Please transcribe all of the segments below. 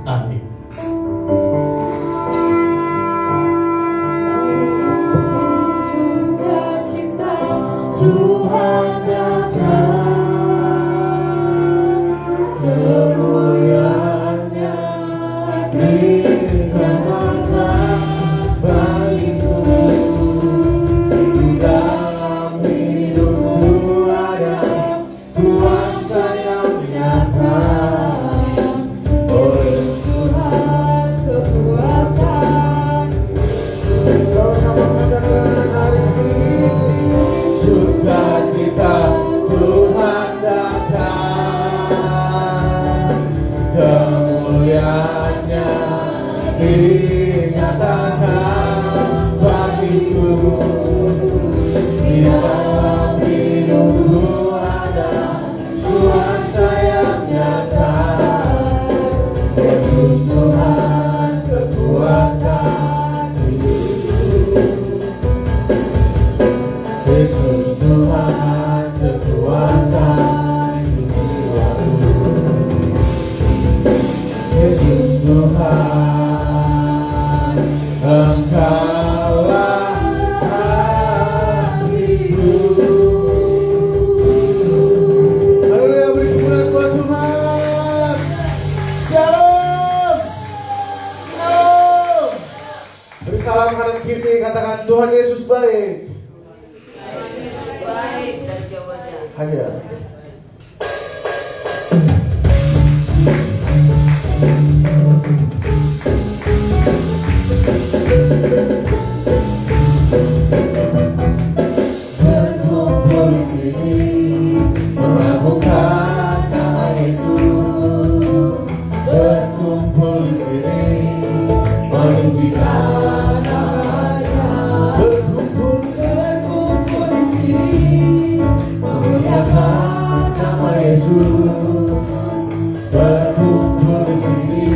Amin. Sukacita Tuhan datang, kemuliaan-Nya dinyatakan bagiku. Di dalam hidupku ada kuasa yang nyata, oleh Tuhan kekuatan. Sama-sama mengatakan hari ini, sukacita Tuhan datang, kemuliaan-Nya dinyatakan bagiku. Di dalam hidupku ada kuasa yang nyata, Yesus Tuhan kekuatan hidupku. Yesus Tuhan kekuatan jiwaku. Yesus Tuhan, Engkaulah hatiku. Haleluya, beri kemuliaan buat Tuhan. Shalom. Shalom. Beri salam kanan kiri, katakan Tuhan Yesus baik. Baik dan jawabannya. Hanya berkumpul di sini, melakukan nama Yesus. Berkumpul di sini, menunjukkan namanya. Berkumpul di sini, memuliakan nama Yesus. Berkumpul di sini,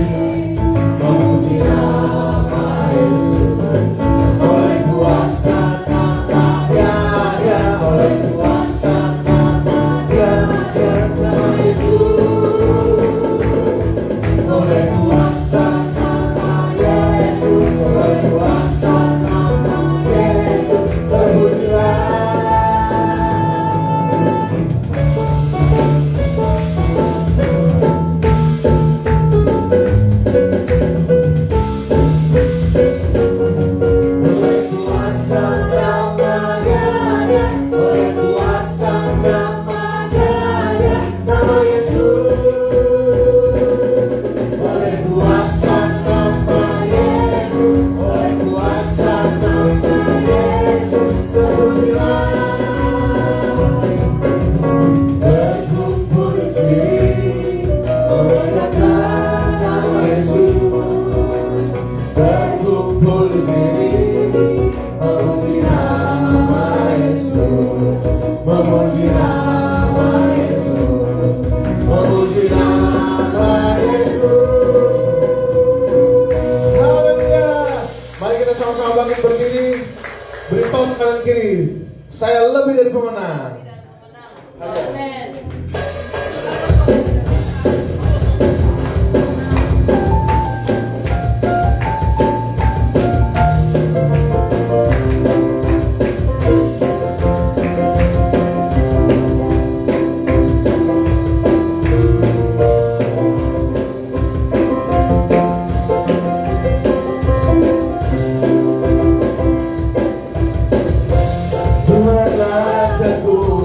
memuji nama Yesus. Oleh kuasa nama-Nya, ya, oleh kuasa nama-Nya, ya, nama Yesus. Oleh kuasa nama-Nya Yesus, oleh kuasa nama-Nya Yesus, terpujilah. Oleh kuasa nama-Nya, oleh kuasa nama-Nya, nama Yesus. Oleh kuasa nama Yesus, oleh kuasa nama Yesus, terpujilah. Berkumpul di sini, memuliakan nama Yesus. Berkumpul di sini, memuji nama Yesus. Memuji nama Yesus. Memuji nama Yesus. Haleluya. Mari kita sama-sama bangkit berdiri. Beri tepuk kanan kiri. Saya lebih dari pemenang. Amen. Tuhanlah kekuatan.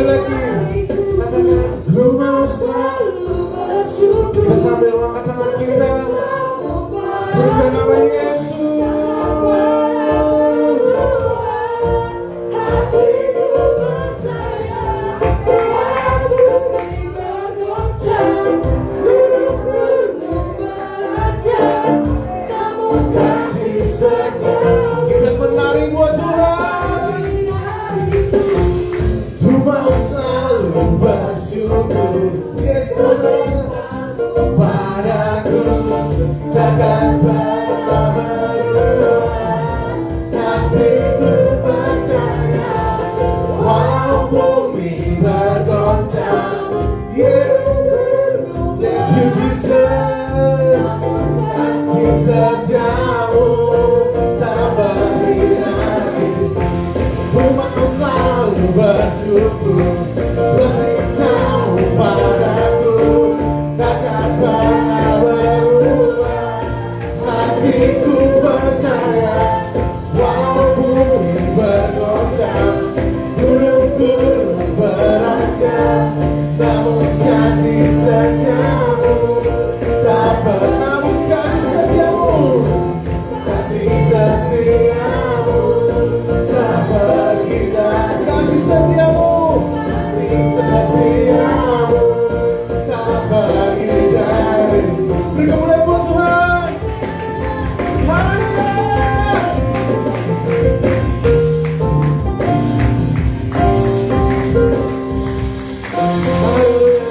lagi. Katakan, ku mau selalu bersyukur. Kita sambil angkat tangan kita. Surga nama Yesus. Kita menari buat Tuhan. Ku mau selalu bersyukur. Yes, Tuhan. Padaku takkan pernah berubah. Hatiku percaya walau bumi bergoncang. Yeah. Thank you Jesus. Kasih setiamu tak berhenti. Ku mau selalu bersyukur. Cintamu padaku takkan pernah berubah. Hatiku percaya walau bumi bergoncang, gunung-gunung beranjak, namun kasih setiamu tak pernah. Kasih setiamu tak pergi dan kasih setiamu tak pergi dari. Beri kemuliaan buat Tuhan. Haleluya.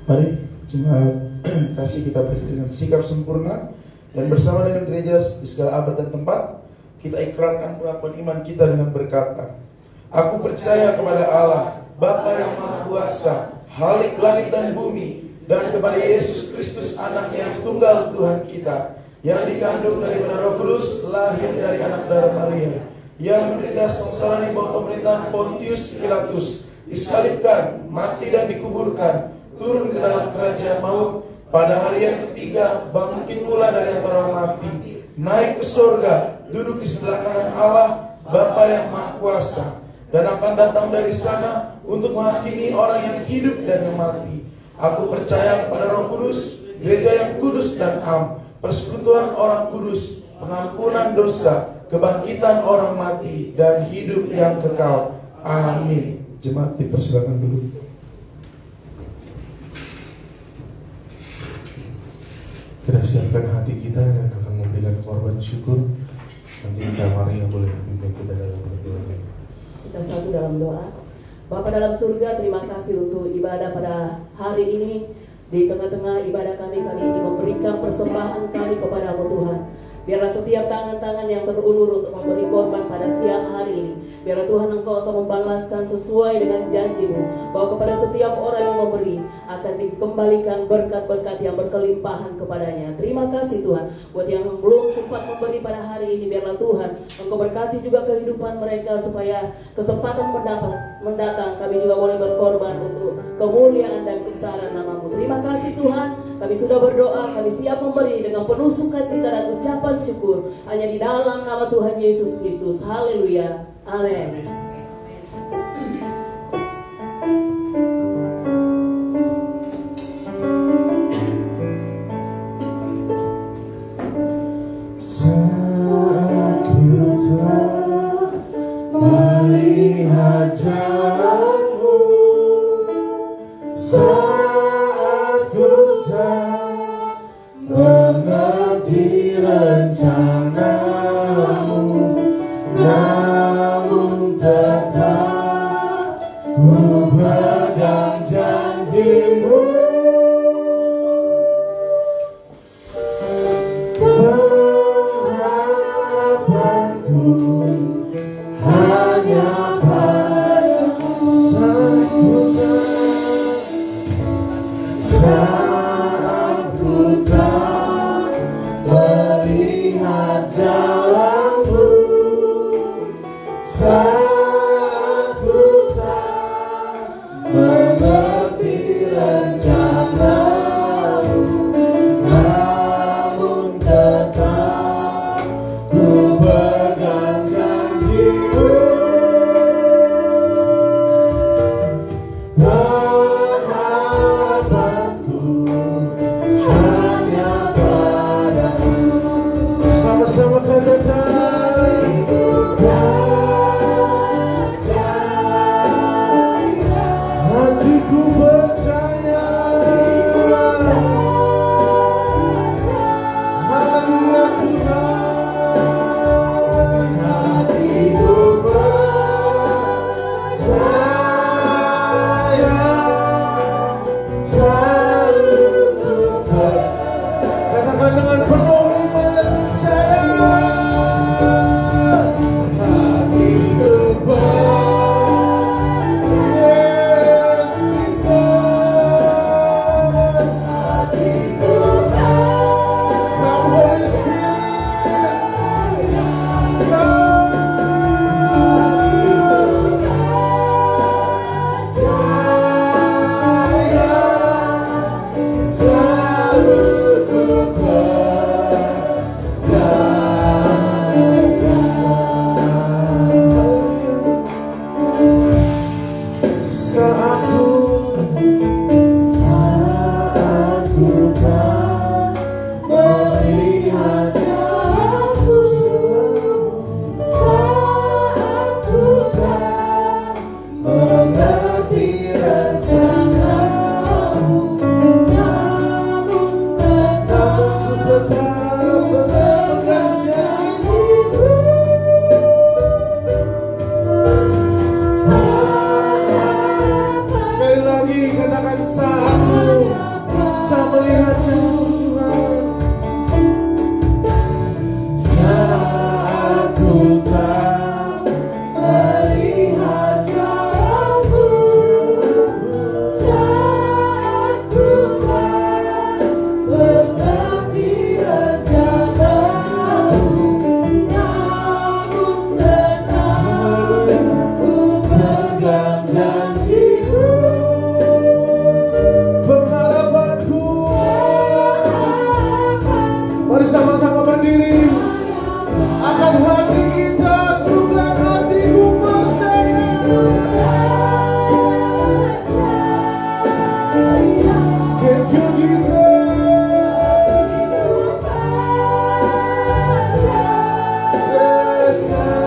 Mari jemaat kasih kita berdiri dengan sikap sempurna dan bersama dengan gereja di segala abad dan tempat kita ikrarkan pengakuan iman kita dengan berkata, aku percaya kepada Allah Bapa yang Maha Kuasa, Khalik langit dan bumi, dan kepada Yesus Kristus Anak yang tunggal Tuhan kita, yang dikandung daripada Roh Kudus, lahir dari anak darah Maria, yang menderita sengsara di bawah pemerintahan Pontius Pilatus, disalibkan, mati dan dikuburkan, turun ke dalam kerajaan maut, pada hari yang ketiga bangkit pula dari antara orang mati, naik ke surga, duduk di sebelah kanan Allah Bapa yang Maha Kuasa, dan akan datang dari sana untuk menghakimi orang yang hidup dan yang mati. Aku percaya kepada Roh Kudus, gereja yang kudus dan am, persekutuan orang kudus, pengampunan dosa, kebangkitan orang mati, dan hidup yang kekal. Amin. Jemaat dipersilakan dulu. Kita siapkan hati kita dan akan memberikan korban syukur. Nanti Mari yang boleh pimpin kita dalam berdoa. Kita satu dalam doa. Bapa dalam surga, terima kasih untuk ibadah pada hari ini. Di tengah-tengah ibadah kami ini memberikan persembahan kami kepada-Mu Tuhan. Biarlah setiap tangan-tangan yang terulur untuk memberi korban pada siang hari ini, biarlah Tuhan Engkau akan membalaskan sesuai dengan janji-Mu, bahwa kepada setiap orang yang memberi akan dikembalikan berkat-berkat yang berkelimpahan kepadanya. Terima kasih Tuhan. Buat yang belum sempat memberi pada hari ini, biarlah Tuhan Engkau berkati juga kehidupan mereka, supaya kesempatan mendatang kami juga boleh berkorban untuk kemuliaan dan kebesaran nama-Mu. Terima kasih Tuhan. Kami sudah berdoa, kami siap memberi dengan penuh sukacita dan ucapan syukur hanya di dalam nama Tuhan Yesus Kristus. Haleluya. Amin. Saat ku tak melihat jalanmu, saat ku tak mengerti rencanamu, namun tetap ku pegang janjimu. Pengharapanku hanya padamu. Saat ku tak melihat jalanmu, saat ku janjimu, pengharapanku. Mari sama-sama berdiri. Akan hati kita, suruhkan hatiku percaya. Thank you Jesus. Yes, God.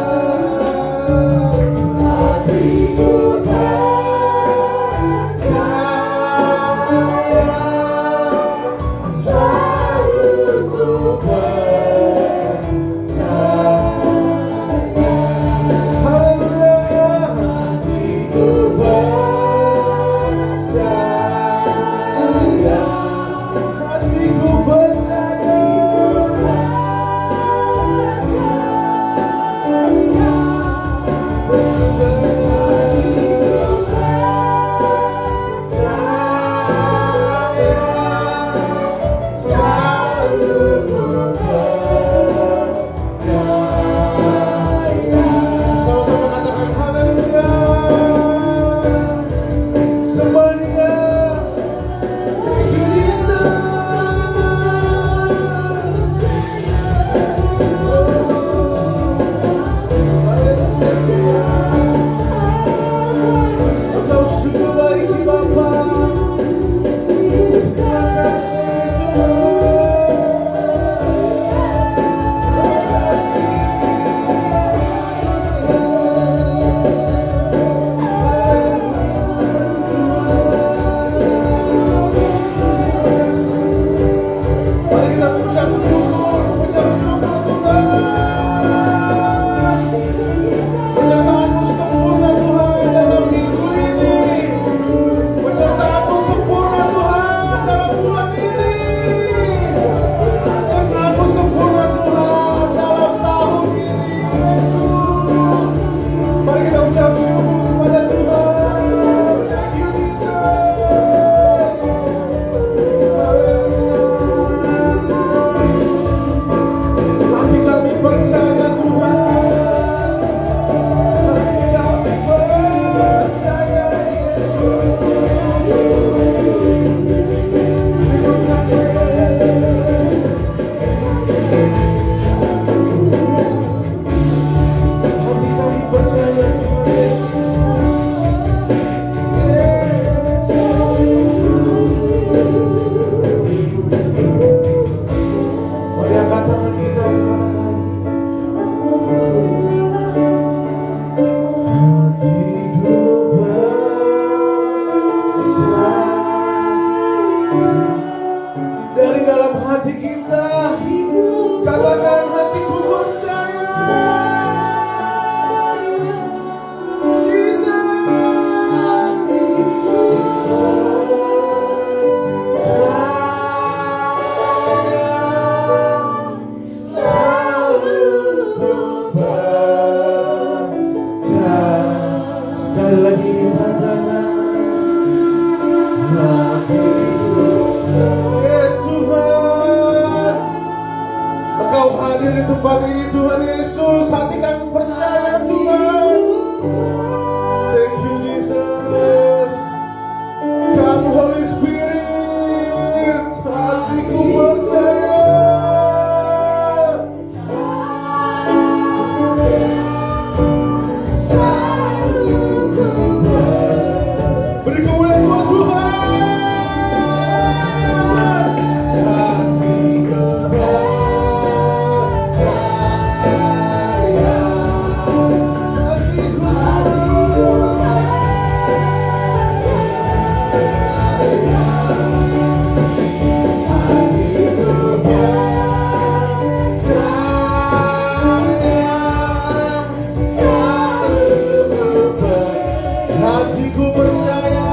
Hatiku percaya,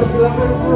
selalu ku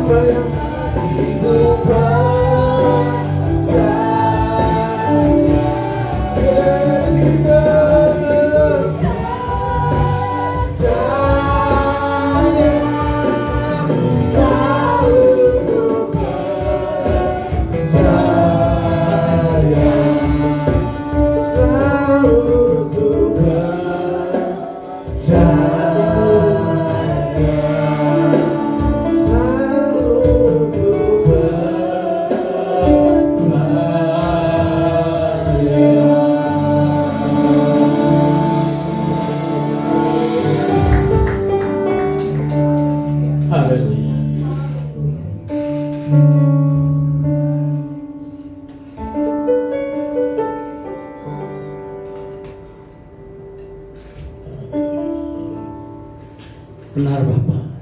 Benar Bapak,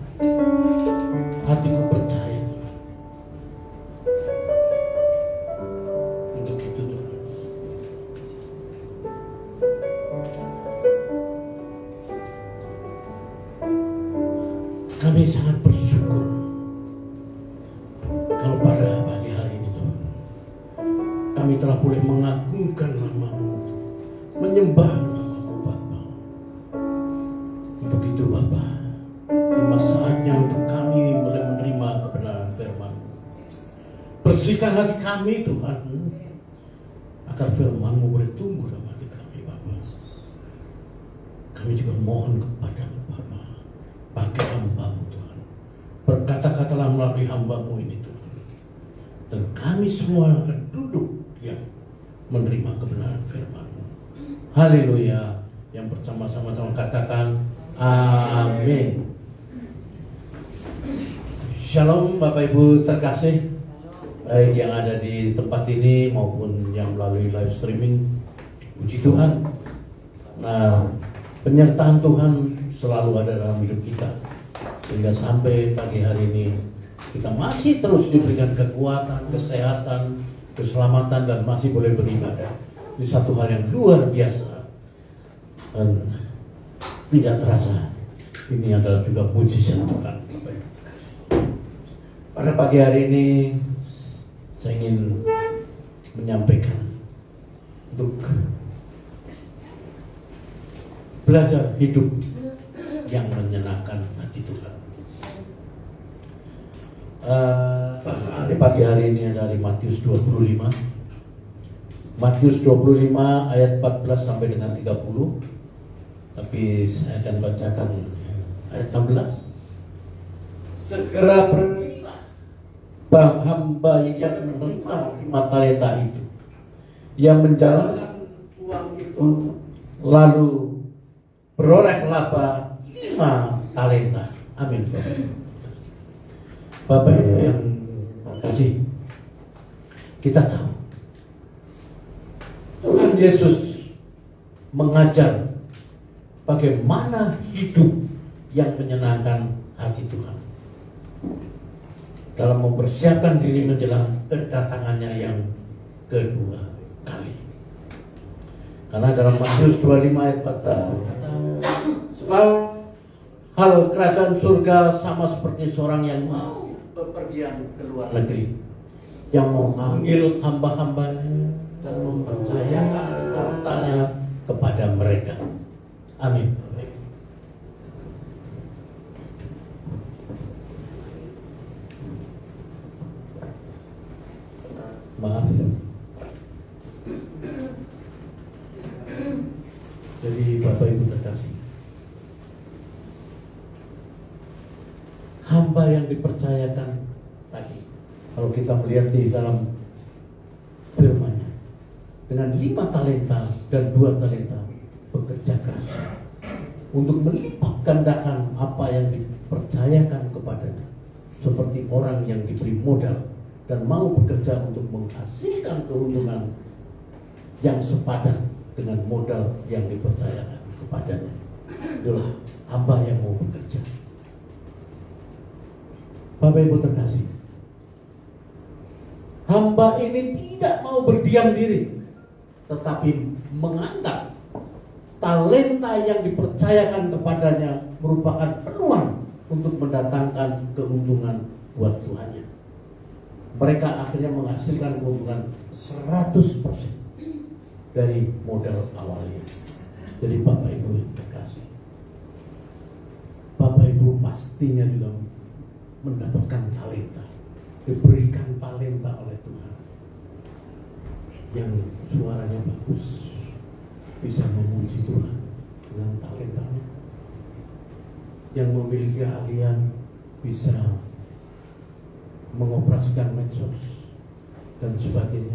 hatiku percaya untuk itu Tuhan. Kami sangat bersyukur kalau pada pagi hari ini Tuhan, kami telah boleh mengagungkan nama-Mu, menyembah nama-Mu Bapa. Untuk itu Bapa, tiba saatnya untuk kami boleh menerima kebenaran firman-Mu. Bersihkan hati kami Tuhan, agar firman-Mu boleh tumbuh dalam hati kami Bapa. Kami juga mohon kepada-Mu Bapa, pakai hamba-Mu Tuhan, berkata-katalah melalui hamba-Mu ini Tuhan, dan kami semua yang akan duduk yang menerima kebenaran firman-Mu. Haleluya. Yang bersama-sama katakan amin. Shalom Bapak Ibu terkasih, baik yang ada di tempat ini maupun yang melalui live streaming. Puji Tuhan. Nah, penyertaan Tuhan selalu ada dalam hidup kita, sehingga sampai pagi hari ini kita masih terus diberikan kekuatan, kesehatan, keselamatan, dan masih boleh beribadah. Ini satu hal yang luar biasa dan tidak terasa. Ini adalah juga mujizat Tuhan. Pada pagi hari ini saya ingin menyampaikan untuk belajar hidup yang menyenangkan hati Tuhan. Di pagi hari ini dari Matius 25. Matius 25 ayat 14 sampai dengan 30. Tapi saya akan bacakan ayat 16. Segera pergilah hamba yang menerima 5 talenta itu, yang menjalankan uang itu, lalu beroleh laba 5 talenta. Amin. Bapak Ibu yang kasih, kita tahu Tuhan Yesus mengajar bagaimana hidup yang menyenangkan hati Tuhan dalam mempersiapkan diri menjelang kedatangannya yang kedua kali. Karena dalam Matius 25 ayat 14, sebab hal kerajaan surga sama seperti seorang yang mau bepergian ke luar negeri, yang memanggil hamba-hambanya dan mempercayakan hartanya kepada mereka. Amin. Maaf. Jadi Bapak Ibu terkasih, hamba yang dipercayakan tadi, kalau kita melihat di dalam firman-Nya, dengan 5 talenta dan 2 talenta bekerja keras untuk melipat gandakan apa yang dipercayakan kepadanya, seperti orang yang diberi modal dan mau bekerja untuk menghasilkan keuntungan yang sepadan dengan modal yang dipercayakan kepadanya. Itulah hamba yang mau bekerja. Bapak Ibu terkasih, hamba ini tidak mau berdiam diri, tetapi menganggap talenta yang dipercayakan kepadanya merupakan peluang untuk mendatangkan keuntungan buat Tuhannya. Mereka akhirnya menghasilkan keuntungan 100% dari modal awalnya. Jadi Bapak Ibu yang terkasih, Bapak Ibu pastinya juga mendapatkan talenta, diberikan talenta oleh Tuhan, yang suaranya bagus, bisa memuji Tuhan dengan talentanya, yang memiliki keahlian bisa mengoperasikan medsos dan sebagainya,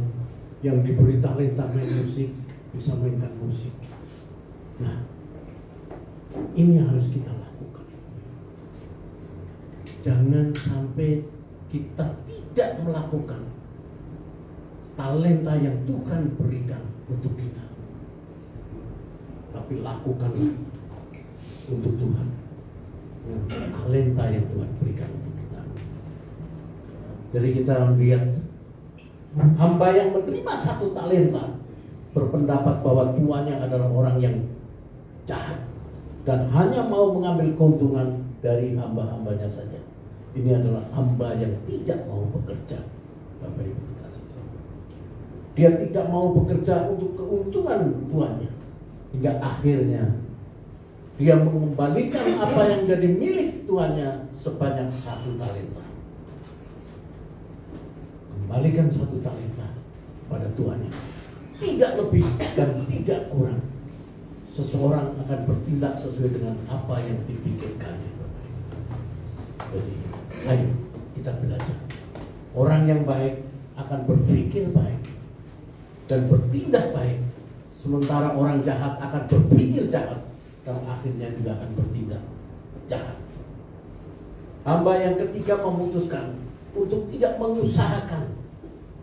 yang diberi talenta main musik bisa mainkan musik. Nah, ini harus kita lakukan. Jangan sampai kita tidak melakukan talenta yang Tuhan berikan untuk kita, tapi lakukanlah untuk Tuhan. dengan talenta yang Tuhan berikan untuk kita. Jadi kita melihat hamba yang menerima 1 talenta berpendapat bahwa tuannya adalah orang yang jahat dan hanya mau mengambil keuntungan dari hamba-hambanya saja. Ini adalah hamba yang tidak mau bekerja, Bapak Ibu. Dia tidak mau bekerja untuk keuntungan tuannya, hingga akhirnya dia mengembalikan apa yang jadi milik tuannya sebanyak 1 talenta. Kembalikan 1 talenta pada tuannya, tidak lebih dan tidak kurang. Seseorang akan bertindak sesuai dengan apa yang dipikirkannya. Jadi, ayo kita belajar. Orang yang baik akan berpikir baik dan bertindak baik, sementara orang jahat akan berpikir jahat dan akhirnya juga akan bertindak jahat. Hamba yang ketiga memutuskan untuk tidak mengusahakan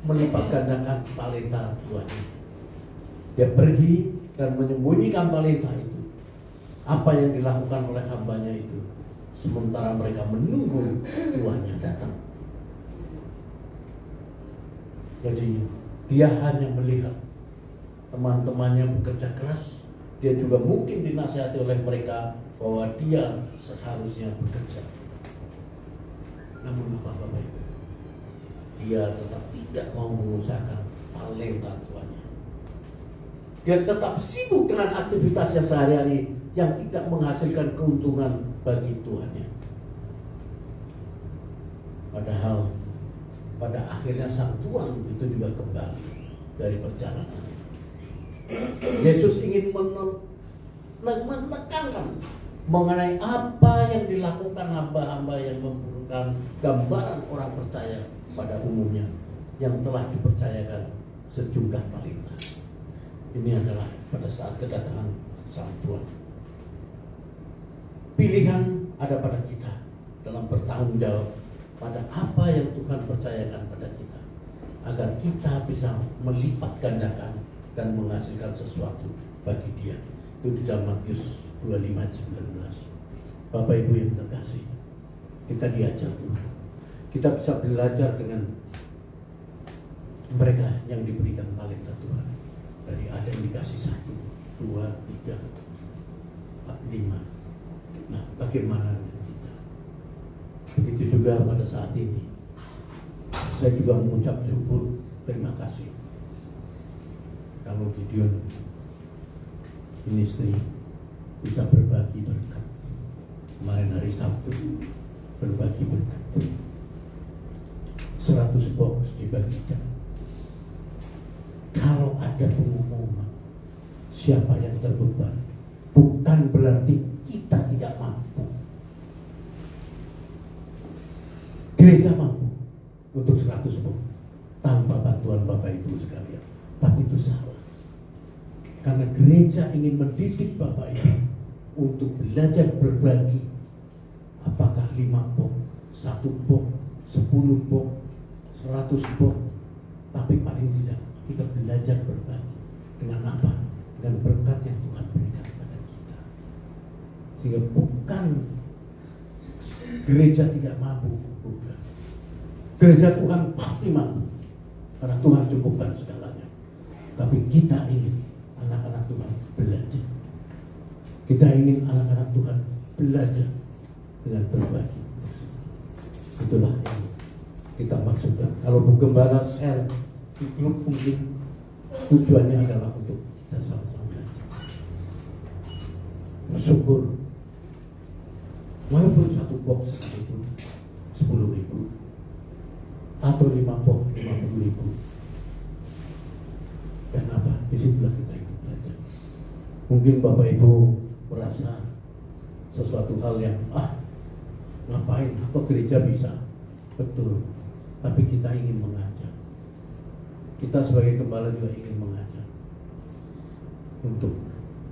melipat gandakan talenta tuannya. Dia pergi dan menyembunyikan talenta itu. Apa yang dilakukan oleh hambanya itu, sementara mereka menunggu tuannya datang. Jadi dia hanya melihat teman-temannya bekerja keras. Dia juga mungkin dinasihati oleh mereka bahwa dia seharusnya bekerja. Namun Bapak-Bapak, dia tetap tidak mau mengusahakan talenta tuannya. Dia tetap sibuk dengan aktivitasnya sehari-hari yang tidak menghasilkan keuntungan bagi tuannya. Padahal pada akhirnya sang tuan itu juga kembali dari perjalanan. Yesus ingin menekankan mengenai apa yang dilakukan hamba-hamba yang memberikan gambaran orang percaya pada umumnya yang telah dipercayakan sejumlah talenta. Ini adalah pada saat kedatangan sang tuan. Pilihan ada pada kita dalam bertanggung jawab pada apa yang Tuhan percayakan pada kita, agar kita bisa melipat gandakan dan menghasilkan sesuatu bagi Dia. Itu di dalam Matius 25:19. Bapak Ibu yang terkasih, kita diajar Tuhan. Kita bisa belajar dengan mereka yang diberikan talenta Tuhan. Dari ada yang dikasih 1, 2, 3, 4, 5. Nah, bagaimana dengan kita? Begitu juga pada saat ini. Saya juga mengucap syukur, terima kasih. Kalau Gideon ministry bisa berbagi berkat. Kemarin hari Sabtu berbagi berkat. 100 box dibagikan. Kalau ada pengumuman siapa yang terbeban, bukan berarti kita tidak mampu. Gereja mampu untuk 100 box tanpa bantuan Bapak Ibu sekalian. Tapi itu salah. Karena gereja ingin mendidik Bapak Ibu untuk belajar berbagi. Apakah 5 box, 1 box, 10 box, 100 box. Tapi paling tidak kita belajar berbagi. Dengan apa? Dengan berkat yang Tuhan berikan kepada kita. Sehingga bukan gereja tidak mampu, bukan. Gereja Tuhan pasti mampu, karena Tuhan cukupkan segalanya. Tapi kita ingin anak-anak Tuhan belajar. Kita ingin anak-anak Tuhan belajar dengan berbagi. Itulah yang kita maksudkan. Kalau Bu Gembala share di grup, mungkin tujuannya adalah untuk kita sama-sama belajar. Bersyukur. Walaupun 1 box itu 10.000 atau 5 box 50.000. Dan apa? Disitulah kita ikut belajar. Mungkin Bapak Ibu merasa sesuatu hal yang ngapain? Atau gereja bisa? Betul. Tapi kita ingin mengajar. Kita sebagai gembala juga ingin mengajar untuk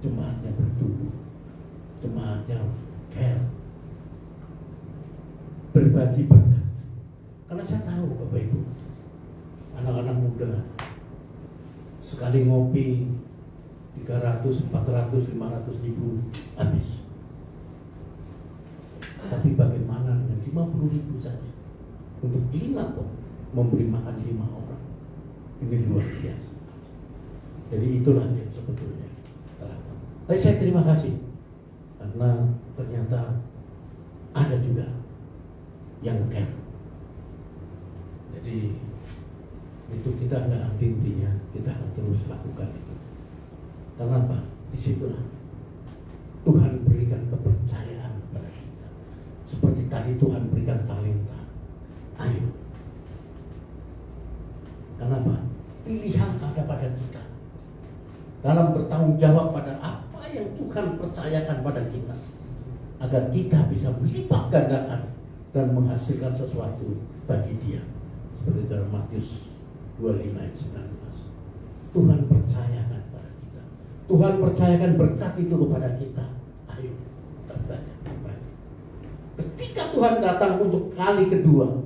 jemaatnya bertumbuh, jemaatnya care, berbagi berkat. Karena saya tahu Bapak Ibu, anak-anak muda sekali ngopi 300, 400, 500 ribu habis. 50.000 saja untuk 5 kok memberi makan 5 orang. Ini luar biasa. Jadi itulah yang sebetulnya. Tapi saya terima kasih karena ternyata ada juga yang care. Jadi itu kita nggak henti-hentinya, kita akan terus lakukan itu. Kenapa? Disitulah Tuhan berikan kepercayaan kepada kita. Seperti tadi Tuhan berikan talenta. Ayo. Kenapa? Pilihan ada pada kita. Dalam bertanggung jawab pada apa yang Tuhan percayakan pada kita. Agar kita bisa melipat gandakan dan menghasilkan sesuatu bagi Dia. Seperti dalam Matius 25 ayat 19. Tuhan percayakan pada kita. Tuhan percayakan berkat itu kepada kita. Ayo kita belajar kembali. Ketika Tuhan datang untuk kali kedua,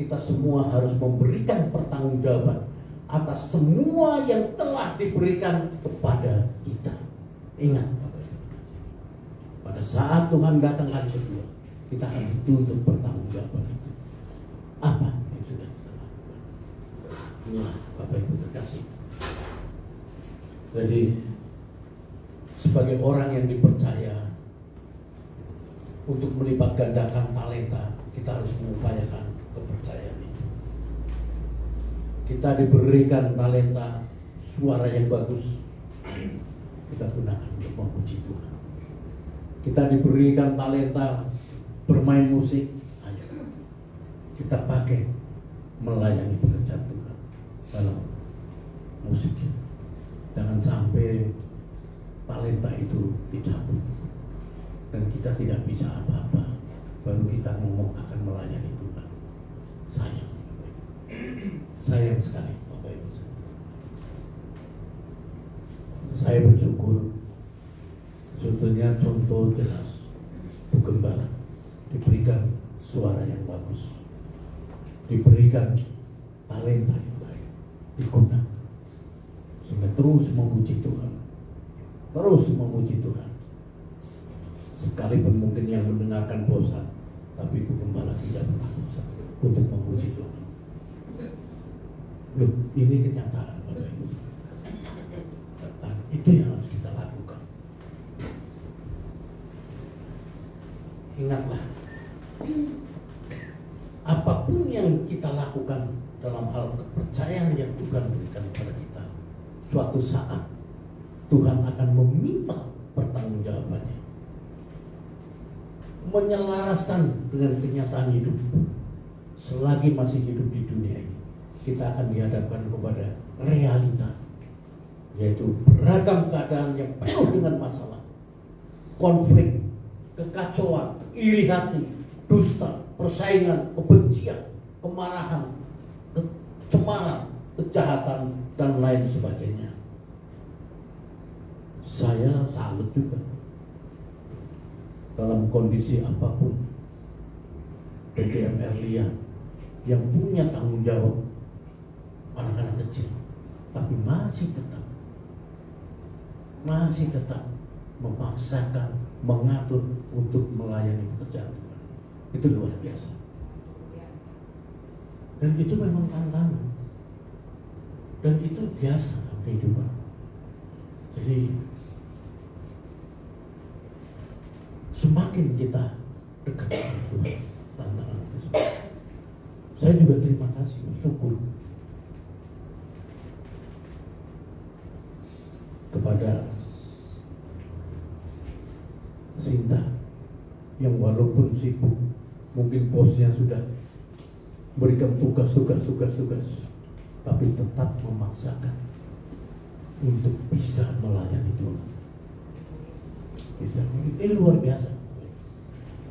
kita semua harus memberikan pertanggungjawaban atas semua yang telah diberikan kepada kita. Ingat, pada saat Tuhan datang kali kedua, kita akan dituntut pertanggungjawaban itu. Apa yang sudah kita lakukan? Inilah Bapak Ibu terkasih. Jadi sebagai orang yang dipercaya untuk melipat gandakan talenta, kita harus mengupayakan kepercayaan itu. Kita diberikan talenta suara yang bagus, kita gunakan untuk memuji Tuhan. Kita diberikan talenta bermain musik, ayo kita pakai melayani pekerjaan Tuhan dalam musik. Jangan sampai talenta itu dicabut dan kita tidak bisa apa-apa, baru kita ngomong akan melayani Tuhan. Sayang sekali Bapak Ibu. Saya bersyukur sebetulnya contoh jelas Bu Gembala diberikan suara yang bagus, diberikan talenta yang baik, digunakan sehingga terus memuji Tuhan, terus memuji Tuhan. Sekalipun mungkin yang mendengarkan bosan, tapi Bu Gembala tidak pernah bosan untuk memuji Tuhan. Loh, ini kenyataan Bapak Ibu. Dan itu yang harus kita lakukan. Ingatlah, apapun yang kita lakukan dalam hal kepercayaan yang Tuhan berikan kepada kita, suatu saat Tuhan akan meminta pertanggungjawabannya. Menyelaraskan dengan kenyataan hidup. Selagi masih hidup di dunia ini, kita akan dihadapkan kepada realita, yaitu beragam keadaan yang penuh dengan masalah, konflik, kekacauan, iri hati, dusta, persaingan, kebencian, kemarahan, kecemaran, kejahatan, dan lain sebagainya. Saya salut juga dalam kondisi apapun PDM Erlia yang punya tanggung jawab anak-anak kecil, tapi masih tetap memaksakan, mengatur untuk melayani pekerjaan Tuhan. Itu luar biasa. Dan itu memang tantangan. Dan itu biasa dalam kehidupan. Jadi semakin kita dekat dengan Tuhan, tantangan itu. Saya juga terima kasih, bersyukur kepada Sinta yang walaupun sibuk, mungkin bosnya sudah berikan tugas, tapi tetap memaksakan untuk bisa melayani Tuhan. Ini luar biasa.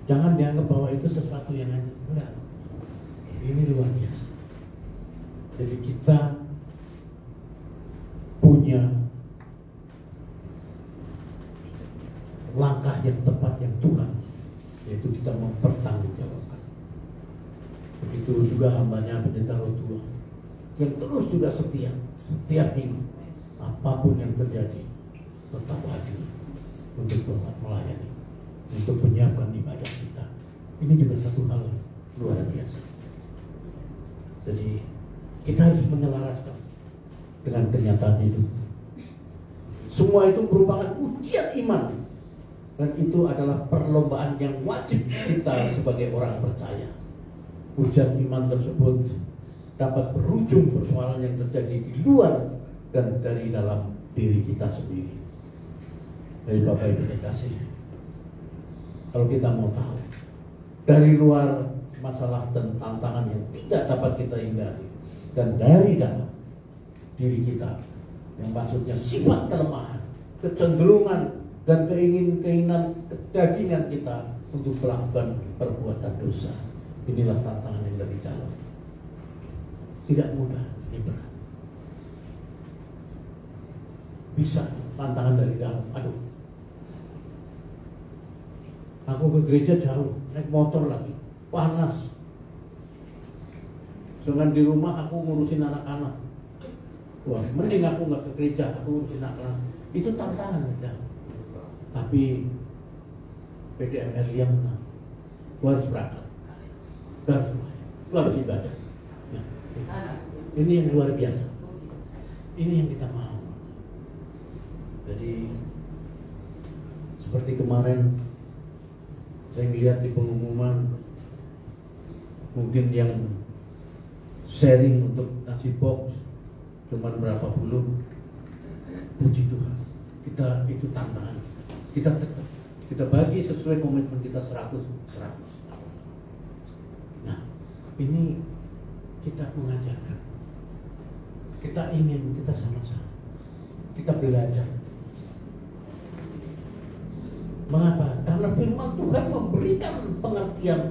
Jangan dianggap bahwa itu sesuatu yang enggak. Ini luar biasa. Jadi kita punya langkah yang tepat yang Tuhan, yaitu kita mempertanggungjawabkan. Begitu juga hambanya Pendeta Rotua yang terus juga setia setiap minggu, apapun yang terjadi tetap hadir untuk melayani, untuk menyiapkan ibadah kita. Ini juga satu hal luar biasa. Jadi kita harus menyelaraskan dengan kenyataan hidup. Semua itu merupakan ujian iman, dan itu adalah perlombaan yang wajib kita sebagai orang percaya. Ujian iman tersebut dapat berujung persoalan yang terjadi di luar dan dari dalam diri kita sendiri. Dari Bapak Ibu terkasih, kalau kita mau tahu dari luar masalah dan tantangan yang tidak dapat kita hindari, dan dari dalam diri kita, yang maksudnya sifat kelemahan, kecenderungan, dan keinginan kedagingan kita untuk melakukan perbuatan dosa. Inilah tantangan yang dari dalam. Tidak mudah, ini berat. Bisa tantangan dari dalam. Aduh, aku ke gereja jauh, naik motor lagi, panas. Sedangkan di rumah aku ngurusin anak-anak. Wah, mending aku nggak ke gereja, aku ngurusin anak-anak. Itu tantangan ya. Tapi PDMR yang menang. Gua harus berangkat. Gua harus ibadah. Ya. Ini yang luar biasa. Ini yang kita mau. Jadi seperti kemarin saya lihat di pengumuman, mungkin yang sharing untuk nasi box cuma berapa puluh. Puji Tuhan, kita itu tantangan. Kita bagi sesuai komitmen kita 100. Nah, ini kita mengajarkan. Kita ingin, kita sama-sama. Kita belajar. Mengapa? Karena firman Tuhan memberikan pengertian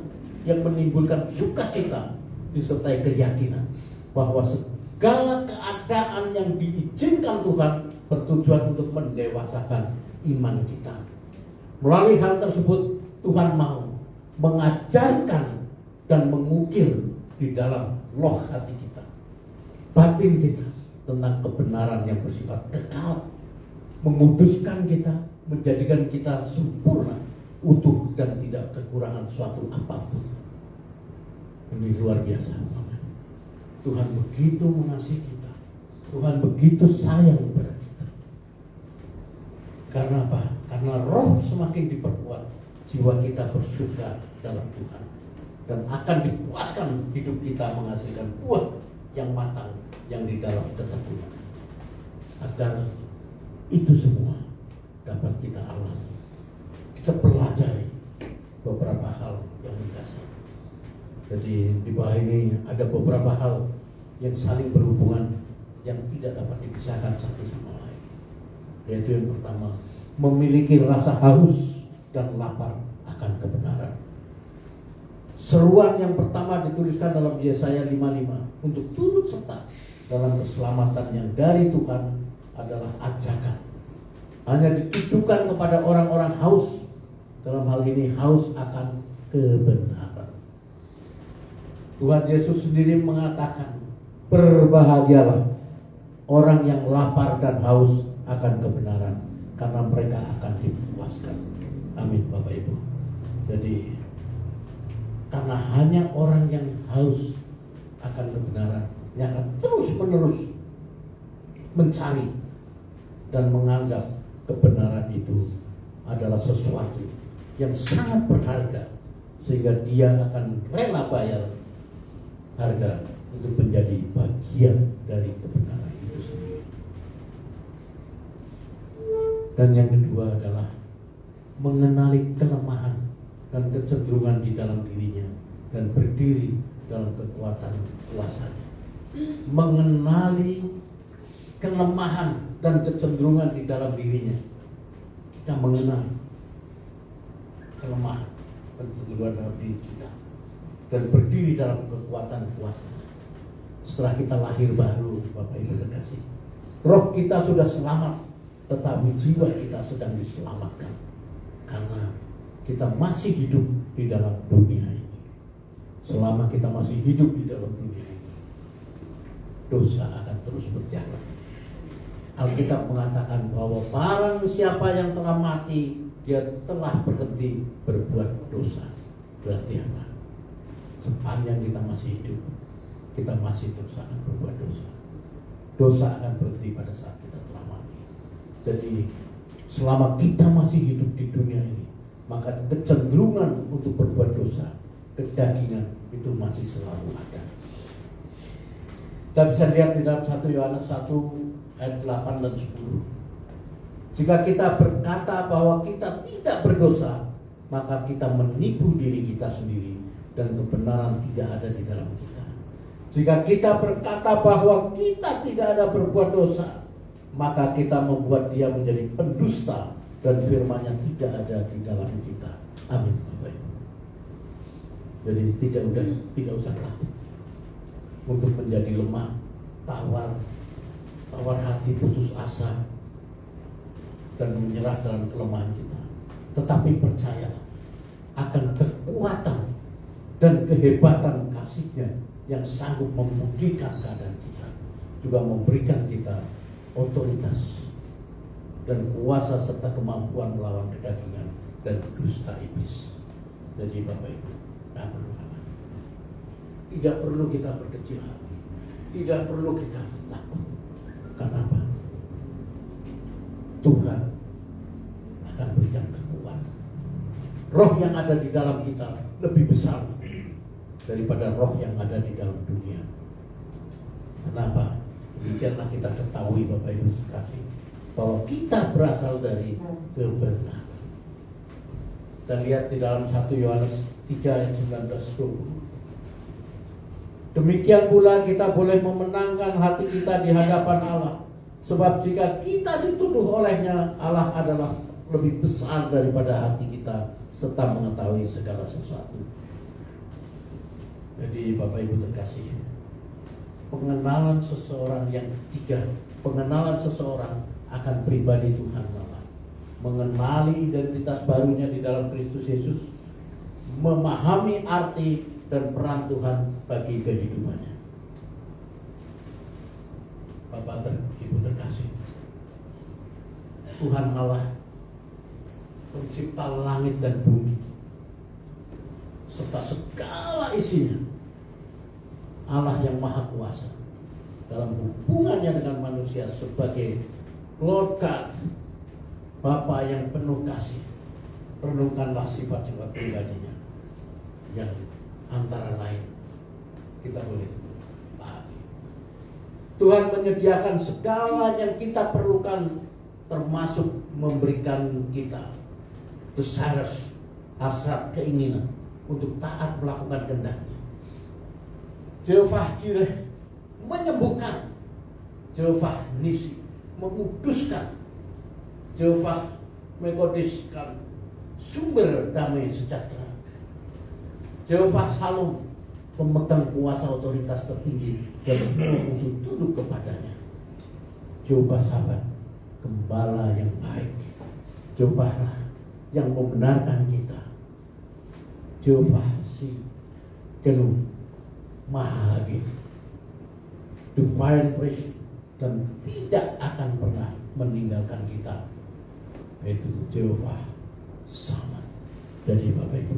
yang menimbulkan sukacita disertai keyakinan bahwa segala keadaan yang diizinkan Tuhan bertujuan untuk mendewasakan iman kita. Melalui hal tersebut Tuhan mau mengajarkan dan mengukir di dalam loh hati kita, batin kita, tentang kebenaran yang bersifat kekal, menguduskan kita, menjadikan kita sempurna, utuh, dan tidak kekurangan suatu apapun. Ini luar biasa. Tuhan begitu mengasihi kita, Tuhan begitu sayang kepada kita. Karena apa? Karena roh semakin diperkuat, jiwa kita bersuka dalam Tuhan, dan akan dipuaskan hidup kita menghasilkan buah yang matang yang di dalam ketekunan. Agar itu semua dapat kita alami. Kita pelajari beberapa hal yang mendasar. Jadi di bawah ini ada beberapa hal yang saling berhubungan, yang tidak dapat dipisahkan satu sama lain. Yaitu yang pertama, memiliki rasa haus dan lapar akan kebenaran. Seruan yang pertama dituliskan dalam Yesaya 55 untuk turut serta dalam keselamatan yang dari Tuhan adalah ajakan. Hanya ditujukan kepada orang-orang haus, dalam hal ini haus akan kebenaran. Tuhan Yesus sendiri mengatakan, berbahagialah orang yang lapar dan haus akan kebenaran, karena mereka akan dipuaskan. Amin, Bapak Ibu. Jadi karena hanya orang yang haus akan kebenaran yang akan terus-menerus mencari dan menganggap kebenaran itu adalah sesuatu yang sangat berharga, sehingga dia akan rela bayar harga untuk menjadi bagian dari kebenaran itu sendiri. Dan yang kedua adalah mengenali kelemahan dan kecenderungan di dalam dirinya dan berdiri dalam kekuatan kuasanya. Mengenali kelemahan dan kecenderungan di dalam dirinya. Kita mengenal kelemahan dan kecenderungan dalam diri kita dan berdiri dalam kekuatan kuasa. Setelah kita lahir baru, Bapak Ibu terkasih, roh kita sudah selamat, tetapi jiwa kita sedang diselamatkan karena kita masih hidup di dalam dunia ini. Selama kita masih hidup di dalam dunia ini, dosa akan terus berjalan. Alkitab mengatakan bahwa barang siapa yang telah mati, dia telah berhenti berbuat dosa. Berarti apa? sepanjang kita masih hidup, kita masih terus akan berbuat dosa. Dosa akan berhenti pada saat kita telah mati. Jadi selama kita masih hidup di dunia ini, maka kecenderungan untuk berbuat dosa, kedagingan itu masih selalu ada. Kita bisa lihat di dalam 1 Yohanes 1 ayat 8 dan 10. Jika kita berkata bahwa kita tidak berdosa, maka kita menipu diri kita sendiri dan kebenaran tidak ada di dalam kita. Jika kita berkata bahwa kita tidak ada berbuat dosa, maka kita membuat dia menjadi pendusta dan firman-Nya tidak ada di dalam kita. Amin. Bapak Ibu. Jadi tidak usah takut untuk menjadi lemah, tawar hati, putus asa dan menyerah dalam kelemahan kita. Tetapi percayalah akan kekuatan dan kehebatan kasih-Nya yang sanggup memulihkan keadaan kita, juga memberikan kita otoritas dan kuasa serta kemampuan melawan kedagingan dan dusta iblis. Jadi Bapak Ibu, tidak perlu khawatir, tidak perlu kita berkecil hati, tidak perlu kita takut. Kenapa? Tuhan akan berikan kekuatan. Roh yang ada di dalam kita lebih besar daripada roh yang ada di dalam dunia. Kenapa? Demikianlah kita ketahui Bapak Ibu sekalian, bahwa kita berasal dari kebenaran. Kita lihat di dalam 1 Yohanes 3 ayat 19-20. Demikian pula kita boleh memenangkan hati kita di hadapan Allah. Sebab jika kita dituduh olehnya, Allah adalah lebih besar daripada hati kita serta mengetahui segala sesuatu. Jadi Bapak Ibu terkasih, pengenalan seseorang yang ketiga, pengenalan seseorang akan pribadi Tuhan Allah, mengenali identitas barunya di dalam Kristus Yesus, memahami arti dan peran Tuhan bagi kehidupannya. Bapak Ibu terkasih, Tuhan Allah pencipta langit dan bumi serta segala isinya, Allah yang maha kuasa dalam hubungannya dengan manusia sebagai Lord God, Bapa yang penuh kasih. Renungkanlah sifat-sifat pribadinya yang antara lain kita boleh pahami. Tuhan menyediakan segala yang kita perlukan, termasuk memberikan kita desires, hasrat, keinginan untuk taat melakukan kehendak-Nya. Jehovah Jireh menyembuhkan, Jehovah Nisi menguduskan, Jehovah Mekodiskan sumber damai sejahtera, Jehovah Salom pemegang kuasa otoritas tertinggi dan semua musuh tunduk kepadanya, Jehovah Sabat gembala yang baik, Jehovah Rah yang membenarkan kita, Jehovah Sikenu Maha Hakim, Divine Priest, dan tidak akan pernah meninggalkan kita, yaitu Jehovah Samad. Jadi Bapak Ibu,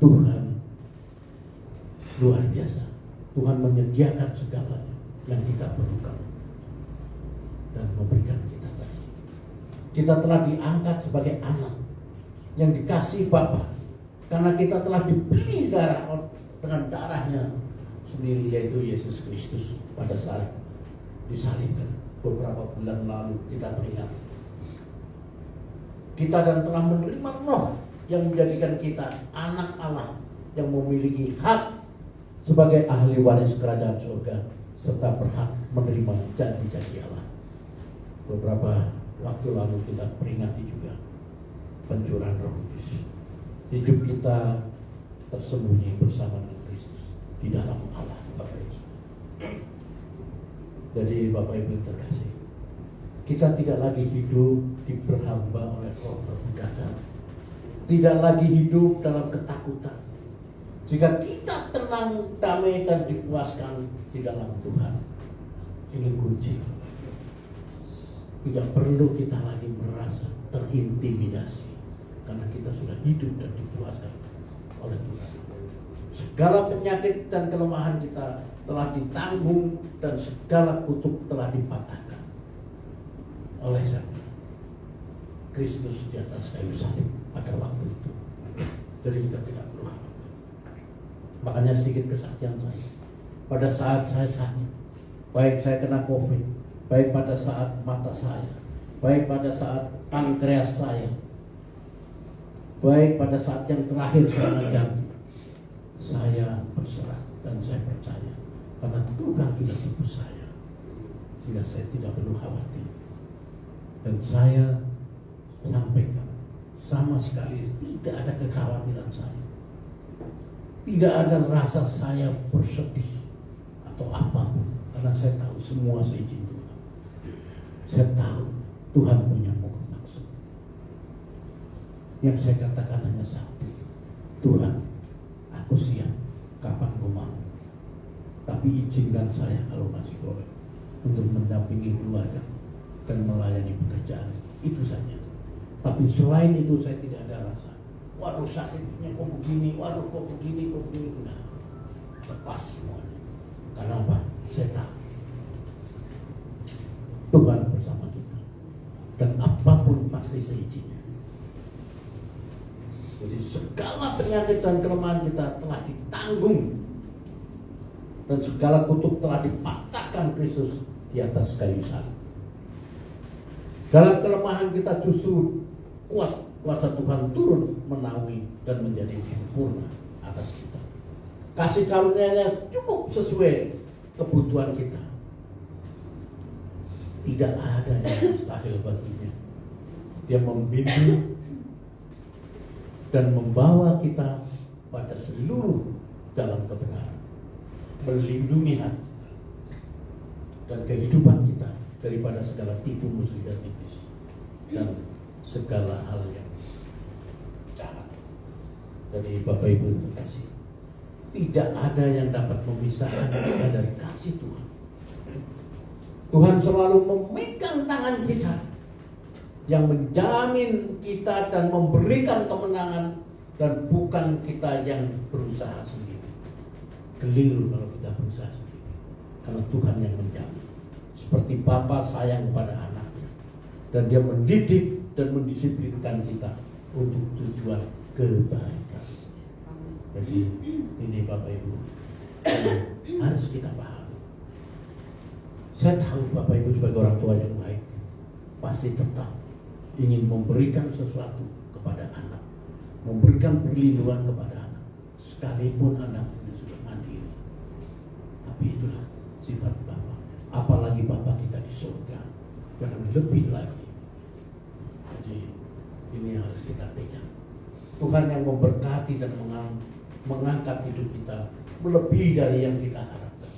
Tuhan luar biasa. Tuhan menyediakan segalanya yang kita perlukan dan memberikan kita tadi. Kita telah diangkat sebagai anak yang dikasihi Bapa, karena kita telah dibeli dengan darahnya sendiri, yaitu Yesus Kristus. Pada saat disalibkan beberapa bulan lalu kita beringat, kita dan telah menerima Roh yang menjadikan kita anak Allah yang memiliki hak sebagai ahli waris kerajaan surga serta berhak menerima janji-janji Allah. Beberapa waktu lalu kita peringati juga pencurahan Roh Kudus. Hidup kita tersembunyi bersama dengan Kristus di dalam Allah. Jadi Bapak Ibu terkasih, kita tidak lagi hidup diperhamba oleh roh perbudakan, tidak lagi hidup dalam ketakutan. Jika kita tenang, damai, dan dipuaskan di dalam Tuhan, ini kunci. Tidak perlu kita lagi merasa terintimidasi, karena kita sudah hidup dan dipuaskan oleh Tuhan. Segala penyakit dan kelemahan kita telah ditanggung dan segala kutuk telah dipatahkan oleh siapa? Kristus di atas kayu salib pada waktu itu. Jadi kita tidak perlu khawatir. Makanya sedikit kesaksian saya. Pada saat saya sakit, baik saya kena COVID, baik pada saat mata saya, baik pada saat pankreas saya, baik pada saat yang terakhir saya jantung, saya berserah dan saya percaya karena Tuhan sudah tebus saya, sehingga saya tidak perlu khawatir. Dan saya sampaikan, sama sekali tidak ada kekhawatiran saya, tidak ada rasa saya bersedih atau apapun, karena saya tahu semua seizin Tuhan. Saya tahu Tuhan punya maksud. Yang saya katakan hanya satu, Tuhan, aku siap kapan kau mau, tapi izinkan saya kalau masih boleh untuk mendampingi keluarga dan melayani pekerjaan, itu saja. Tapi selain itu saya tidak ada rasa, waduh sakitnya kok begini, waduh kok begini, nah, lepas semuanya. Karena apa? Saya tahu Tuhan bersama kita dan apapun pasti seizinnya. Jadi segala penyakit dan kelemahan kita telah ditanggung dan segala kutuk telah dipatahkan Kristus di atas kayu salib. Dalam kelemahan kita justru kuat kuasa Tuhan turun menaungi dan menjadi sempurna atas kita. Kasih karunia-Nya cukup sesuai kebutuhan kita. Tidak ada yang mustahil baginya. Dia membimbing dan membawa kita pada seluruh jalan kebenaran, melindungi hati kita dan kehidupan kita daripada segala tipu muslihat tipis dan segala hal yang jahat. Jadi Bapak Ibu terkasih, tidak ada yang dapat memisahkan kita dari kasih Tuhan. Tuhan selalu memegang tangan kita, yang menjamin kita dan memberikan kemenangan, dan bukan kita yang berusaha sendiri. Keliru kalau kita berusaha sendiri, karena Tuhan yang menjamin. Seperti Bapa sayang kepada anaknya, dan Dia mendidik dan mendisiplinkan kita untuk tujuan kebaikan. Jadi ini Bapak Ibu harus kita pahami. Saya tahu Bapak Ibu sebagai orang tua yang baik pasti tetap ingin memberikan sesuatu kepada anak, memberikan perlindungan kepada anak, sekalipun anak itu sudah mandiri. Tapi itulah sifat Bapa. Apalagi Bapa kita di surga, yang lebih lagi. Jadi ini harus kita pegang. Tuhan yang memberkati dan mengangkat hidup kita melebihi dari yang kita harapkan.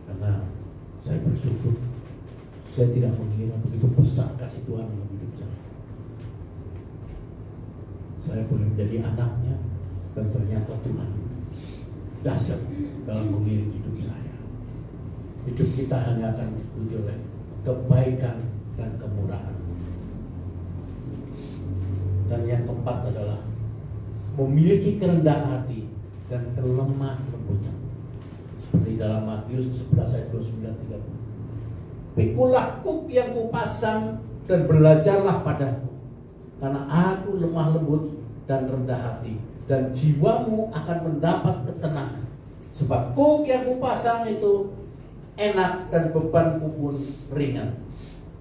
Karena saya bersyukur, saya tidak mengira begitu besar kasih Tuhan dalam hidup saya. Saya boleh menjadi anaknya, dan ternyata Tuhan dahsyat dalam mengiring hidup saya. Hidup kita hanya akan dipuji oleh kebaikan dan kemurahan. Dan yang keempat adalah memiliki kerendahan hati dan kelemah lembutan. Seperti dalam Matius 11 ayat 29-30. Pikulah kuk yang kupasang dan belajarlah padaku, karena aku lemah lembut dan rendah hati, dan jiwamu akan mendapat ketenangan. Sebab kuk yang kupasang itu enak dan bebanku pun ringan.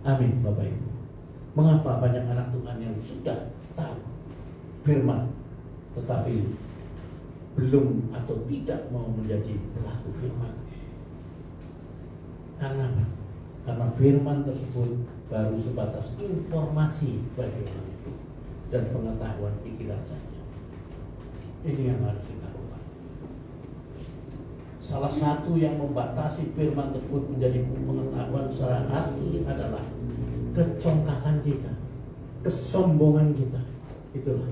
Amin Bapak Ibu. Mengapa banyak anak Tuhan yang sudah tahu firman tetapi belum atau tidak mau menjadi pelaku firman? Karena apa? Karena firman tersebut baru sebatas informasi bagi orang itu dan pengetahuan pikiran saja. Ini yang harus kita lakukan. Salah satu yang membatasi firman tersebut menjadi pengetahuan secara hati adalah kecongkakan kita, kesombongan kita. Itulah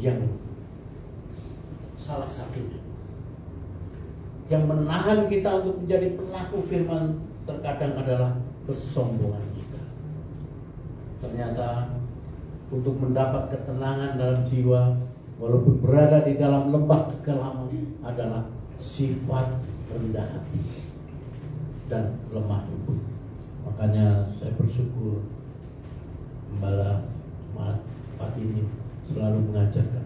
yang salah satunya yang menahan kita untuk menjadi pelaku firman. Terkadang adalah kesombongan kita. Ternyata untuk mendapat ketenangan dalam jiwa walaupun berada di dalam lembah kekelaman, adalah sifat rendah hati dan lemah lembut. Makanya saya bersyukur Gembala Pak ini selalu mengajarkan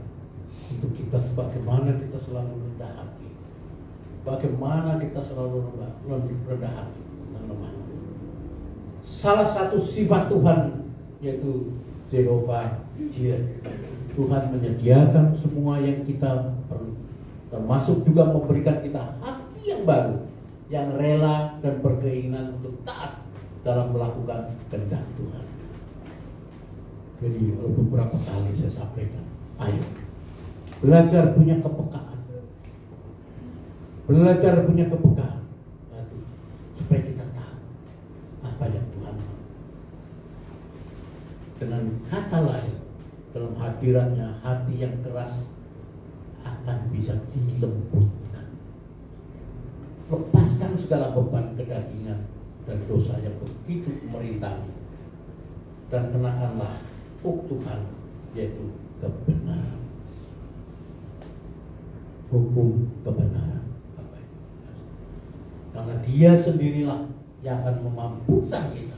untuk kita bagaimana kita selalu rendah hati, bagaimana kita selalu rendah hati dan lemah lembut. Salah satu sifat Tuhan yaitu Jehovah Jireh. Tuhan menyediakan semua yang kita perlu, termasuk juga memberikan kita hati yang baru, yang rela dan berkeinginan untuk taat dalam melakukan kehendak Tuhan. Jadi beberapa kali saya sampaikan, ayo belajar punya kepekaan, supaya kita tahu apa yang Tuhan mau. Dengan kata lain, dalam hadirannya hati yang keras akan bisa dilembutkan. Lepaskan segala beban kedagingan dan dosa yang begitu merintangi, dan kenakanlah Tuhan, yaitu kebenaran, hukum kebenaran. Karena Dia sendirilah yang akan memampukan kita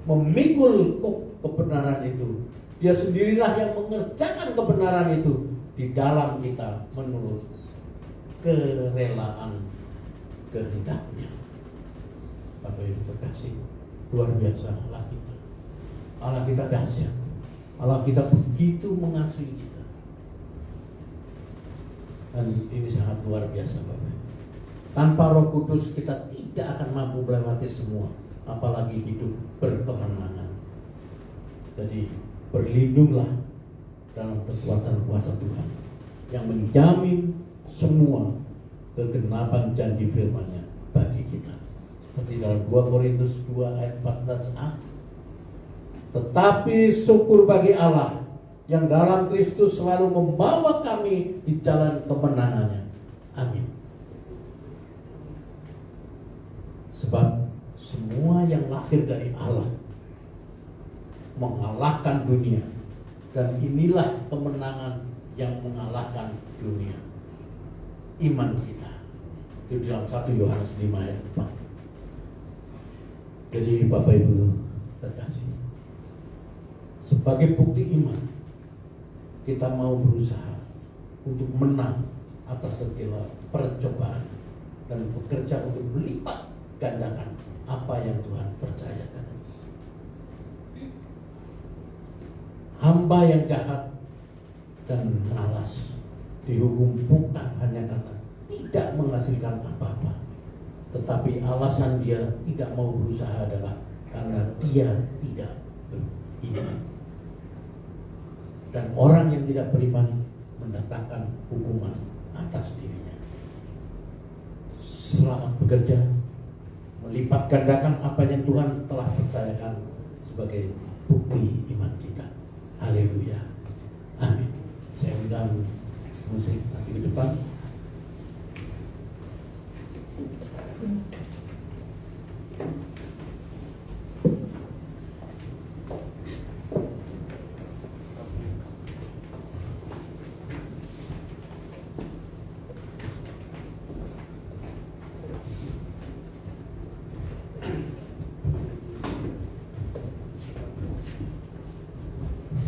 memikul kebenaran itu. Dia sendirilah yang mengerjakan kebenaran itu di dalam kita menurut kerelaan kehendaknya. Bapak Ibu terkasih, luar biasa Allah kita. Allah kita dahsyat. Allah kita begitu mengasihi kita. Dan ini sangat luar biasa Bapak Ibu. Tanpa Roh Kudus kita tidak akan mampu melewati semua, apalagi hidup berkemenangan. Jadi berlindunglah dalam kekuatan kuasa Tuhan yang menjamin semua kegenapan janji firman-Nya bagi kita. Seperti dalam 2 Korintus 2 ayat 14a. Tetapi syukur bagi Allah yang dalam Kristus selalu membawa kami di jalan kemenangannya. Amin. Sebab semua yang lahir dari Allah mengalahkan dunia, dan inilah kemenangan yang mengalahkan dunia, iman kita. Itu dalam 1 Yohanes 5 ayat 4. Jadi Bapak Ibu terkasih, sebagai bukti iman, kita mau berusaha untuk menang atas setiap percobaan dan bekerja untuk melipat gandakan apa yang Tuhan percayakan. Hamba yang jahat dan malas dihukum bukan hanya karena tidak menghasilkan apa-apa, tetapi alasan dia tidak mau berusaha adalah karena dia tidak beriman. Dan orang yang tidak beriman mendatangkan hukuman atas dirinya. Selamat bekerja, melipat gandakan apa yang Tuhan telah percayakan sebagai bukti iman kita. Haleluya. Amin. Saya undang musik nanti ke depan.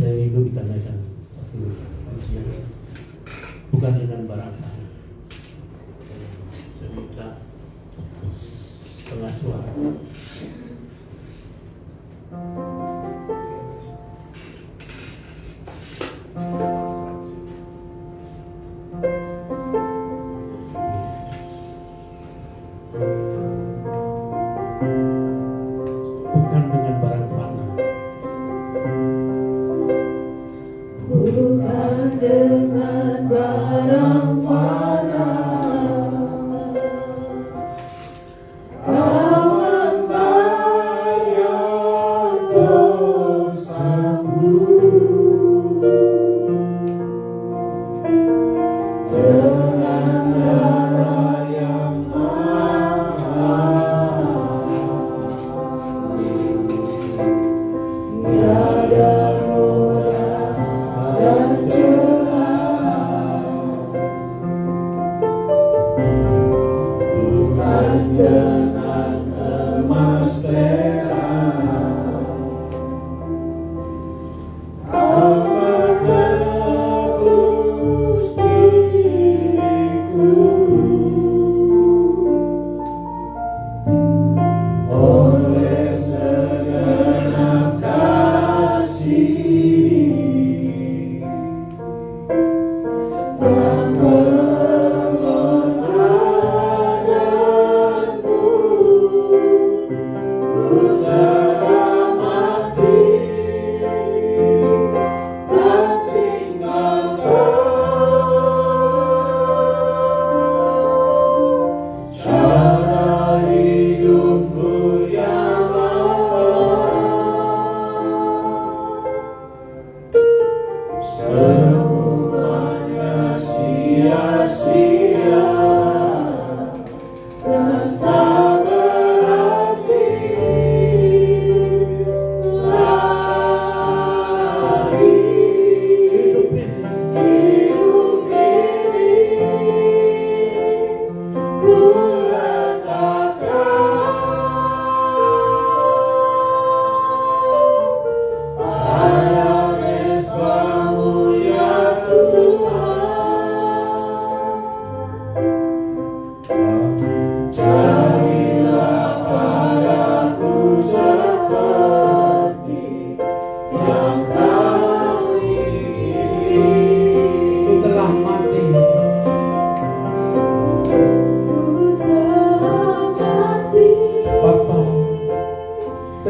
Saya rindu ditandaikan satu ujian, bukan dengan barang sana. Saya minta setengah suara. Bukan dengan barang fana. Bukan dengan barang fana, Kau membayar dosaku dengan darah yang mahal. Tiada noda dan celah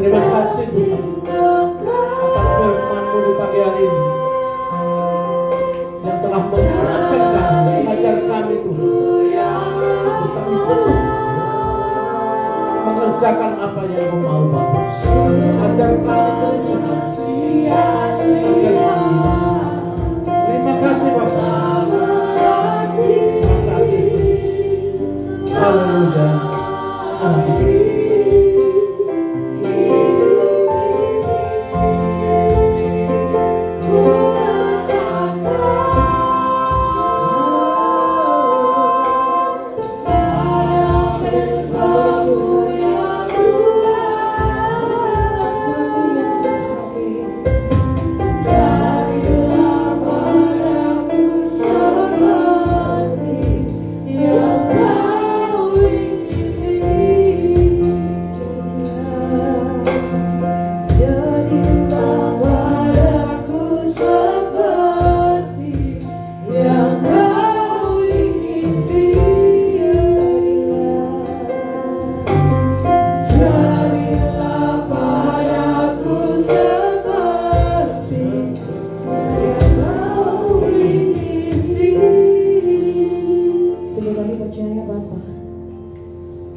Terima kasih Tuhan atas firman-Mu di pagi hari ini yang telah mengingatkan kami, mengajar kami Tuhan, untuk kami terus mengerjakan apa yang Kau mau Bapa. Ajar kami terus Tuhan. Ajar kami. Terima kasih Bapa. Terima kasih Tuhan. Haleluya. Amin.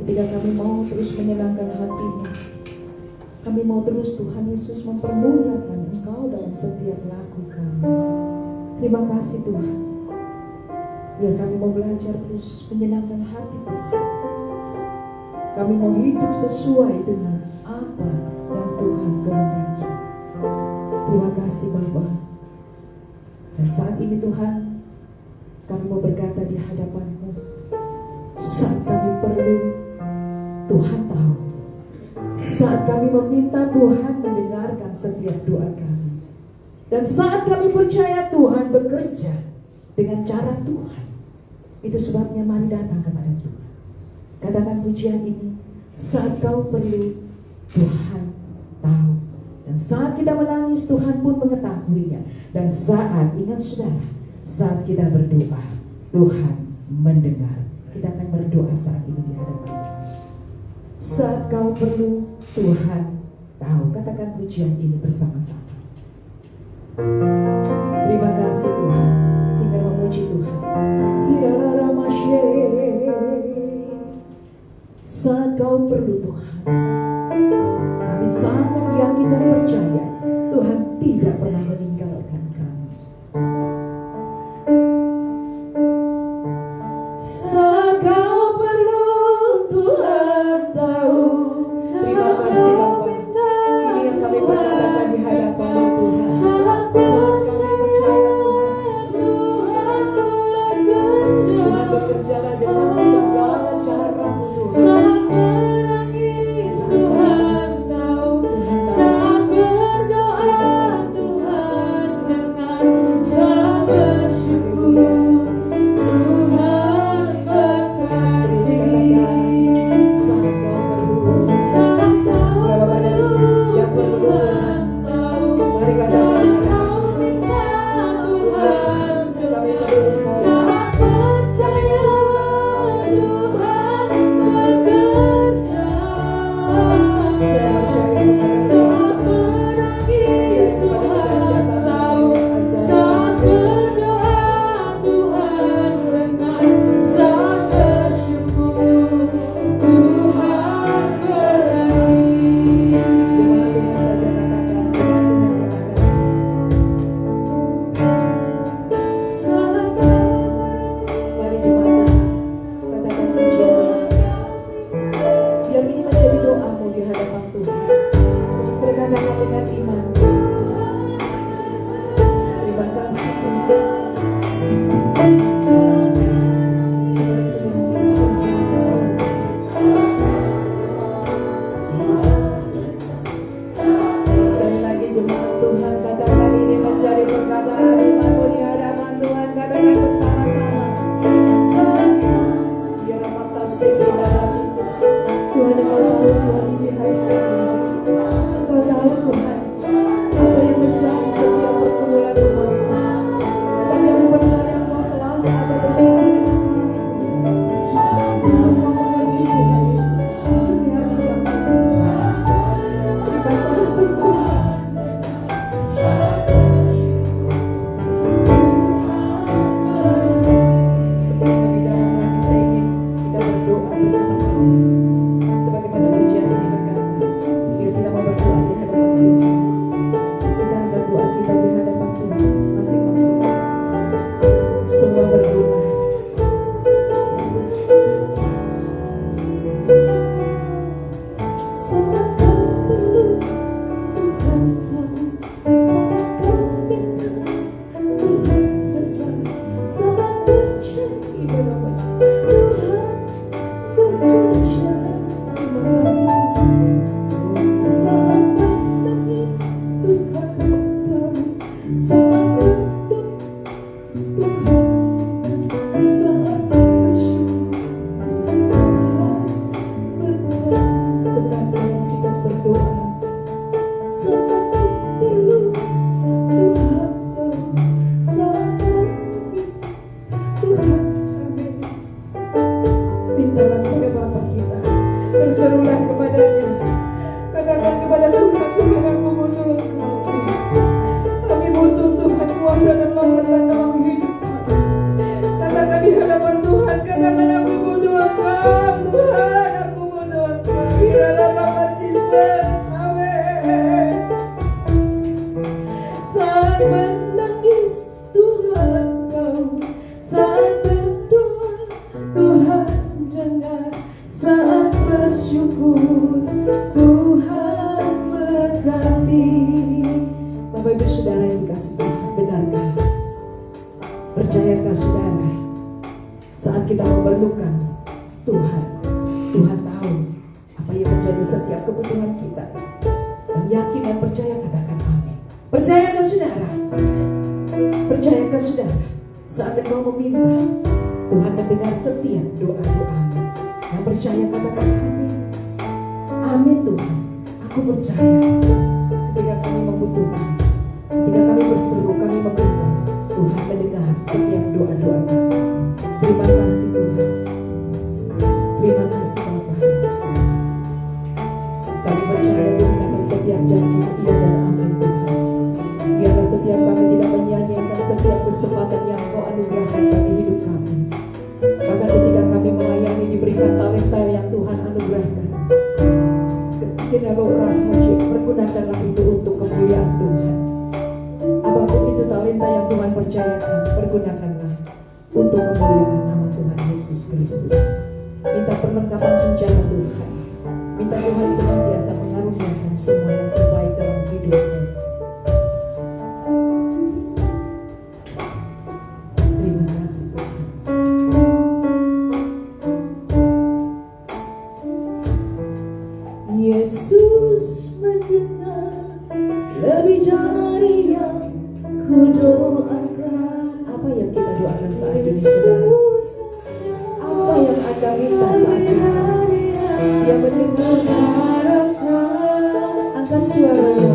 Ketika kami mau terus menyenangkan hati-Mu, kami mau terus Tuhan Yesus mempermuliakan Engkau dalam setiap laku kami. Terima kasih Tuhan. Biar kami mau belajar terus menyenangkan hati Tuhan. Kami mau hidup sesuai dengan apa yang Tuhan kehendaki. Terima kasih Bapa. Dan saat ini Tuhan, kami mau berkata di hadapan-Mu. Saat kami perlu, Tuhan tahu. Saat kami meminta, Tuhan mendengarkan setiap doa kami. Dan saat kami percaya Tuhan bekerja dengan cara Tuhan. Itu sebabnya mari datang kepada Tuhan. Katakan pujian ini, saat kau perlu, Tuhan tahu. Dan saat kita menangis, Tuhan pun mengetahuinya. Dan saat, ingat saudara, saat kita berdoa, Tuhan mendengar. Kita akan berdoa saat ini di hadapan Tuhan. Saat kau perlu, Tuhan tahu. Katakan pujian ini bersama-sama. Terima kasih Tuhan. Sehingga memuji Tuhan. Saat kau perlu Tuhan, kami sangat yakin dan percaya Tuhan tidak pernah meninggalkan kami. Saat kau perlu Tuhan tahu. Terima kasih Bapa. Ini yang kami perkatakan di hadapan Tuhan. Saat kami percaya Tuhan bekerjalah dengan segala cara-Mu Tuhan. kepada Tuhan, Tuhan aku butuh Engkau. Kami butuh Tuhan kuasa dan lawatan dalam hidup kami. Katakan di hadapan Tuhan, katakan aku butuh Engkau, Tuhan, aku butuh Engkau. Di dalam nama Yesus, amin. Saat menangis Tuhan kau, saat berdoa Tuhan dengar, saat bersyukur Tuhan berkati. Bapak Ibu Saudara yang dikasih Tuhan, benarkah? Percayakah saudara? Saat kita memerlukan Tuhan, Tuhan tahu apa yang menjadi setiap kebutuhan kita. Dan yakin dan percaya, katakan amin. Percayakah saudara? Percayakah saudara? Saat engkau meminta, Tuhan mendengar setiap doa-doamu. Yang percaya katakan amin. Amin Tuhan, aku percaya. Ketika kami membutuhkan, ketika kami berseru, kami meminta, Tuhan mendengar setiap doa-doa kami. Terima kasih Tuhan. Terima kasih Bapa. Kami percaya Tuhan akan setiap janji iya dan amin Tuhan. Biarlah setiap kami tidak menyanyiakan setiap kesempatan yang Kau anugerahkan bagi hidup kami. Bahkan ketika kami melayani diberikan talenta yang Tuhan anugerahkan. Ketika orang mujib, pergunakanlah itu untuk kemuliaan Tuhan. Apapun itu talenta yang Tuhan percayakan, pergunakanlah untuk kemuliaan nama Tuhan Yesus Kristus. Minta perlengkapan senjata Tuhan. Minta Tuhan senantiasa mengaruniakan semua yang terbaik dalam hidupmu. Terima kasih Tuhan. Yesus mendengar lebih dari yang kudoakan. Apa yang kita doakan saat ini saudara? Apa yang Anda minta saat ini? Dia mendengar. Angkat suaranya.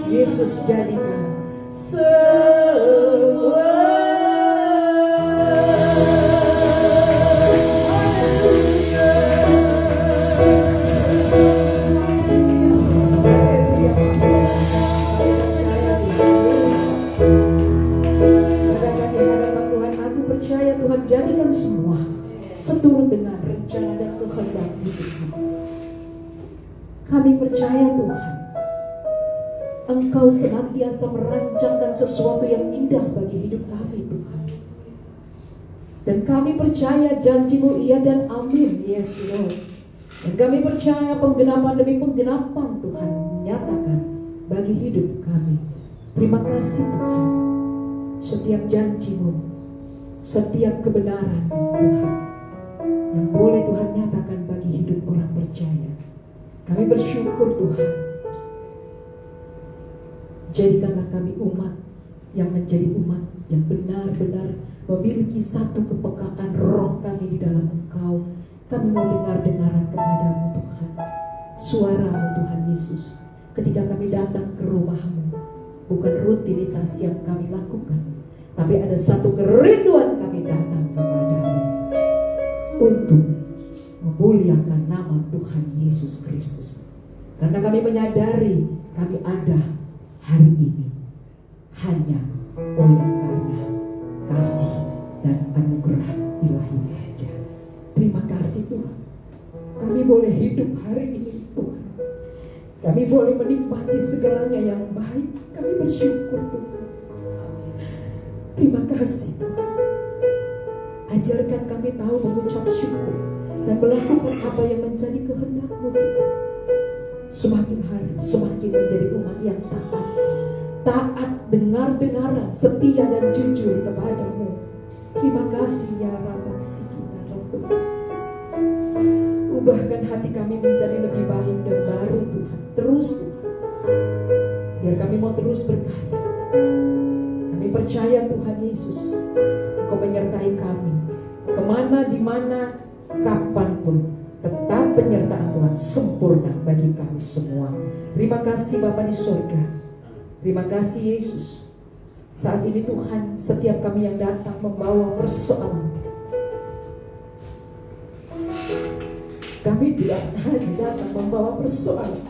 Yesus jadikan semua. Tuhan jadikan semua seturut dengan rencana dan kehendak hidup kami. Kami percaya Tuhan, Engkau senantiasa merancangkan sesuatu yang indah bagi hidup kami Tuhan. Dan kami percaya janji-Mu iya dan amin, yes Lord. Dan kami percaya penggenapan demi penggenapan Tuhan menyatakan bagi hidup kami. Terima kasih Tuhan. Setiap janji-Mu, setiap kebenaran Tuhan yang boleh Tuhan nyatakan bagi hidup orang percaya. Kami bersyukur Tuhan. Jadikanlah kami umat yang menjadi umat yang benar-benar memiliki satu kepekaan roh kami di dalam Engkau. Kami mau dengar-dengaran kepadamu Tuhan, suara-Mu Tuhan Yesus. Ketika kami datang ke rumah-Mu, bukan rutinitas yang kami lakukan, tapi ada satu kerinduan kami datang kepadamu untuk memuliakan nama Tuhan Yesus Kristus. Karena kami menyadari kami ada hari ini hanya oleh karena kasih dan anugerah ilahi saja. Terima kasih Tuhan. Kami boleh hidup hari ini Tuhan. Kami boleh menikmati segalanya yang baik. Kami bersyukur Tuhan. Terima kasih Tuhan. Ajarkan kami tahu mengucap syukur dan melakukan apa yang menjadi kehendak-Mu Tuhan. Semakin hari semakin menjadi umat yang taat. Taat, dengar-dengaran, setia dan jujur kepadamu. Terima kasih ya Rabbah Sikina Robbah. Ubahkan hati kami menjadi lebih baik dan baru Tuhan. Terus Tuhan, biar kami mau terus berkarya. Kami percaya Tuhan Yesus, Engkau menyertai kami kemana, dimana, kapanpun. Tetap penyertaan Tuhan sempurna bagi kami semua. Terima kasih Bapa di surga. Terima kasih Yesus. Saat ini Tuhan, setiap kami yang datang membawa persoalan, kami tidak hanya datang membawa persoalan,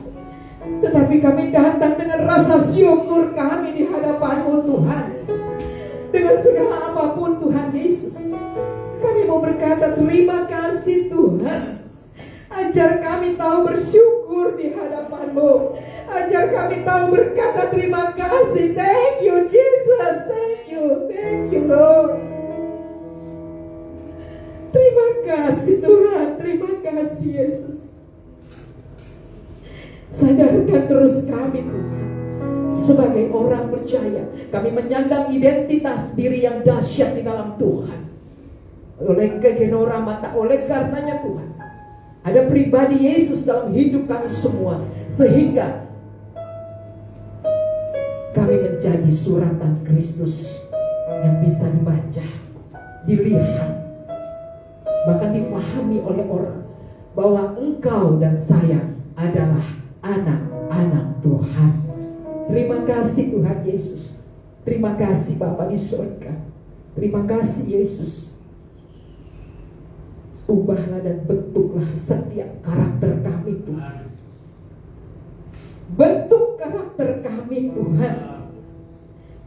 tetapi kami datang dengan rasa syukur kami di hadapan-Mu Tuhan. Dengan segala apapun Tuhan Yesus, kami mau berkata terima kasih Tuhan. Ajar kami tahu bersyukur di hadapan-Mu. Ajar kami tahu berkata terima kasih. Thank you Jesus. Thank you Lord. Terima kasih Tuhan. Terima kasih Yesus. Sadarkan terus kami Tuhan. Sebagai orang percaya, kami menyandang identitas diri yang dahsyat di dalam Tuhan. Oleh kegenora mata, oleh karenanya Tuhan, ada pribadi Yesus dalam hidup kami semua, sehingga kami menjadi suratan Kristus yang bisa dibaca, dilihat, bahkan difahami oleh orang bahwa engkau dan saya adalah anak-anak Tuhan. Terima kasih Tuhan Yesus. Terima kasih Bapa di surga. Terima kasih Yesus. Ubahlah dan bentuklah setiap karakter kami Tuhan. Bentuk karakter kami Tuhan.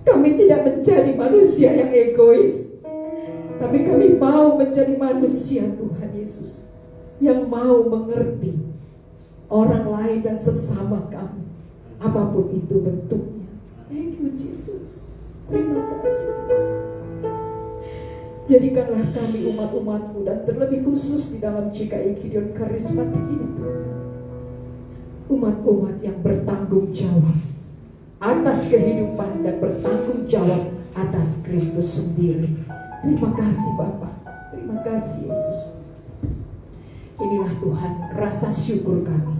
Kami tidak menjadi manusia yang egois, tapi kami mau menjadi manusia Tuhan Yesus yang mau mengerti orang lain dan sesama kami, apapun itu bentuknya. Thank you Jesus. Terima kasih. Jadikanlah kami umat-umat-Mu, dan terlebih khusus di dalam GKI Gideon Karismatik ini Tuhan, umat-umat yang bertanggung jawab atas kehidupan dan bertanggung jawab atas Kristus sendiri. Terima kasih Bapa. Terima kasih Yesus. Inilah Tuhan rasa syukur kami.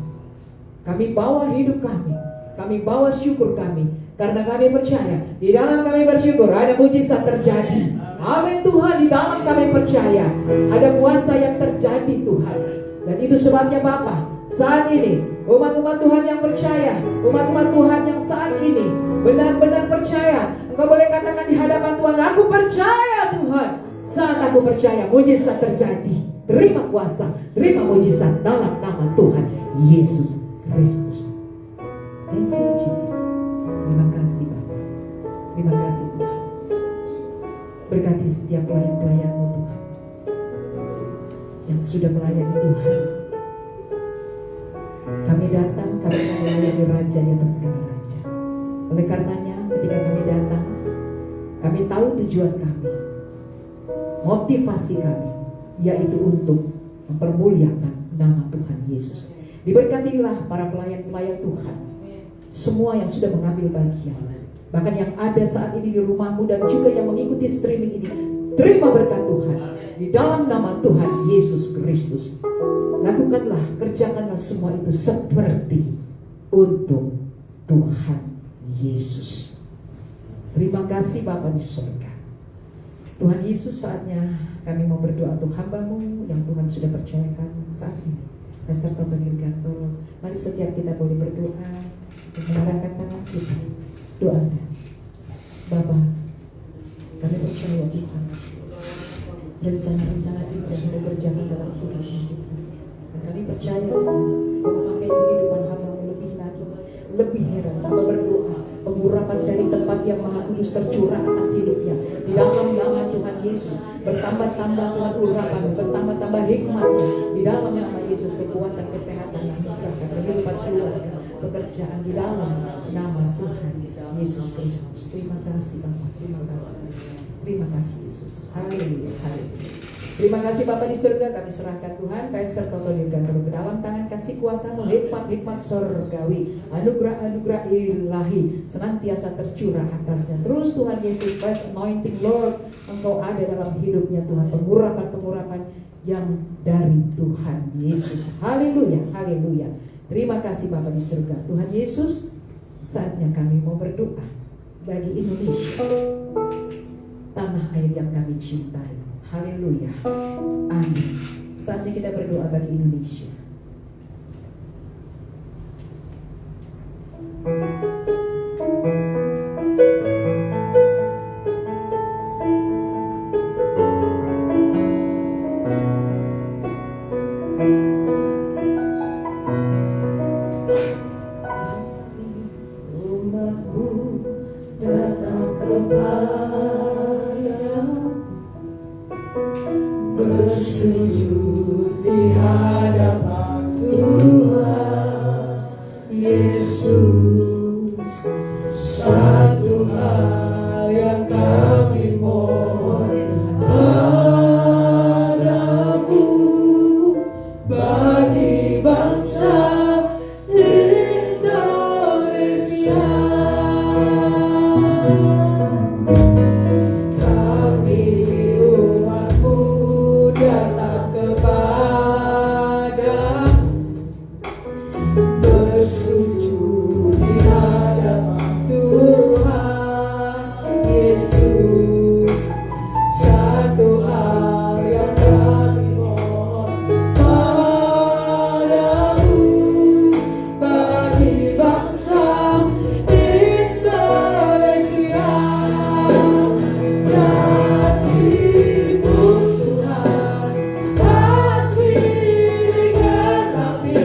Kami bawa hidup kami. Kami bawa syukur kami. Karena kami percaya di dalam kami bersyukur ada mujizat terjadi. Amin Tuhan, di dalam kami percaya ada kuasa yang terjadi Tuhan. Dan itu sebabnya Bapa, saat ini, umat-umat Tuhan yang percaya, umat-umat Tuhan yang saat ini benar-benar percaya, engkau boleh katakan di hadapan Tuhan, aku percaya Tuhan. Saat aku percaya, mujizat terjadi. Terima kuasa, terima mujizat dalam nama Tuhan Yesus Kristus. Thank you Jesus. Terima kasih Bapak. Terima kasih Tuhan. Berkati setiap pelayan-pelayan-Mu Tuhan yang sudah melayani Tuhan. Kami datang karena melayani Raja di atas segala raja. Oleh karenanya ketika kami datang, kami tahu tujuan kami, motivasi kami, yaitu untuk mempermuliakan nama Tuhan Yesus. Diberkatilah para pelayan-pelayan Tuhan, semua yang sudah mengambil bagian, bahkan yang ada saat ini di rumahmu dan juga yang mengikuti streaming ini. Terima berkat Tuhan di dalam nama Tuhan Yesus Kristus. Lakukanlah, kerjakanlah semua itu seperti untuk Tuhan Yesus. Terima kasih Bapa di surga. Tuhan Yesus, saatnya kami mau berdoa untuk hamba-Mu yang Tuhan sudah percayakan saat ini. Pastor Toto Nirganto, mari setiap kita boleh berdoa untuk mengarahkan tangan kita. Doakan. Bapa, kami percaya Tuhan, rencana-rencana kita sudah berjalan dalam hidup kita. Dan kami percaya Kau memakai kehidupan hamba-Mu lebih lagi, lebih heran. Kau berdoa pengurapan dari tempat yang Maha Kudus tercurah atas hidupnya. Di dalam nama Tuhan Yesus, bertambah-tambah Tuhan urapan, bertambah-tambah hikmatnya. Di dalam nama Yesus, kekuatan, kesehatan, kehidupan keluarga, pekerjaan di dalam nama Tuhan Yesus Kristus. Terima kasih Bapak, terima kasih. Terima kasih Yesus. Haleluya, haleluya. Terima kasih Bapa di surga, kami serahkan Tuhan Pastor Toto Nirganto ke dalam tangan kasih kuasa-Mu, hikmat-hikmat sorgawi, anugerah-anugerah ilahi senantiasa tercurah atasnya. Terus Tuhan Yesus Christ, anointing Lord, Engkau ada dalam hidupnya Tuhan, pengurapan-pengurapan yang dari Tuhan Yesus. Haleluya, haleluya. Terima kasih Bapa di surga. Tuhan Yesus, saatnya kami mau berdoa bagi Indonesia, tanah air yang kami cintai. Haleluya. Amin. Saatnya kita berdoa bagi Indonesia. Umatmu datang kepadamu, bersujud di hadapan Tuhan Yesus. Satu hal yang kami mohon padamu, bagi bangsa Indonesia. Kami umatmu datang kepadamu, bersujud di hadapan Tuhan Yesus. Satu hal yang kami mohon padamu, bagi bangsa Indonesia. Janji-Mu Tuhan pasti digenapi.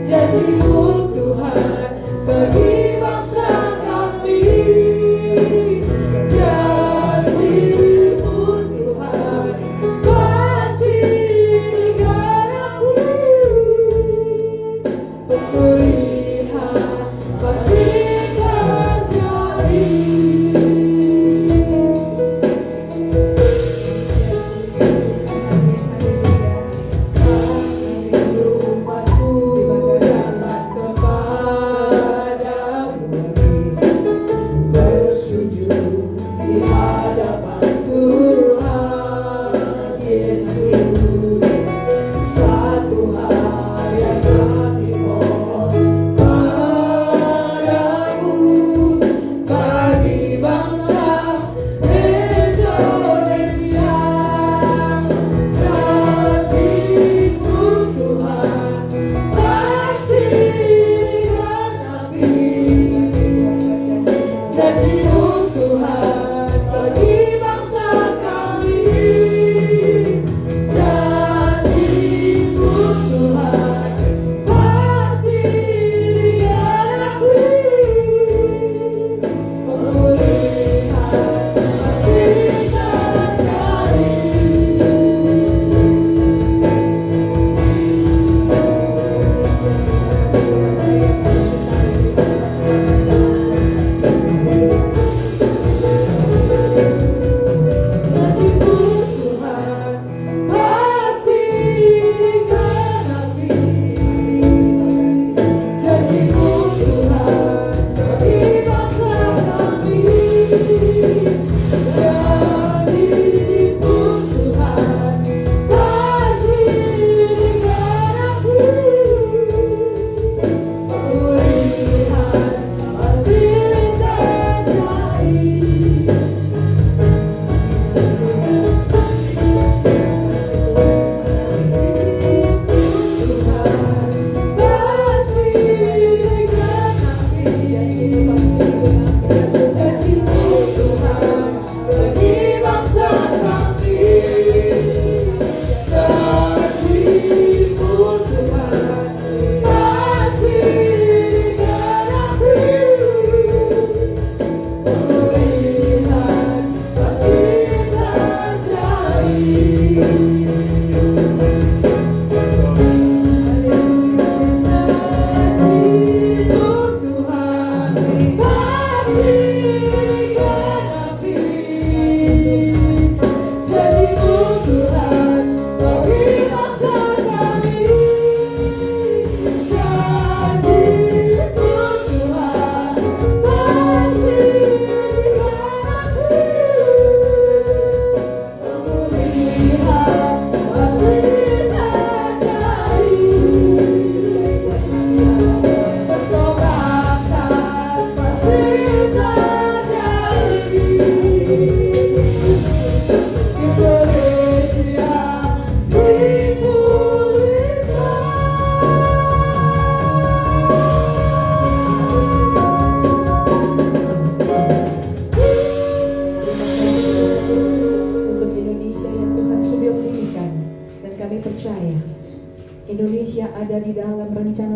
Janji-Mu Tuhan bagi bangsa kami. Janji-Mu Tuhan pasti digenapi. Pemulihan pasti terjadi. Kami umatmu datang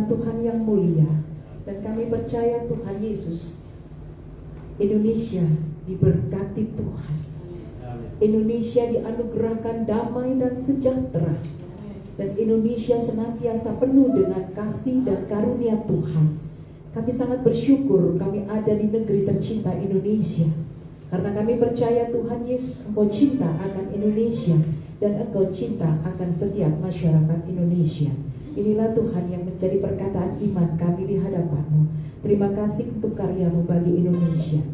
Tuhan yang mulia, dan kami percaya Tuhan Yesus, Indonesia diberkati Tuhan. Indonesia dianugerahkan damai dan sejahtera, dan Indonesia senantiasa penuh dengan kasih dan karunia Tuhan. Kami sangat bersyukur kami ada di negeri tercinta Indonesia, karena kami percaya Tuhan Yesus, Engkau cinta akan Indonesia, dan Engkau cinta akan setiap masyarakat Indonesia. Inilah Tuhan yang menjadi perkataan iman kami di hadapan-Mu. Terima kasih untuk karya-Mu bagi Indonesia.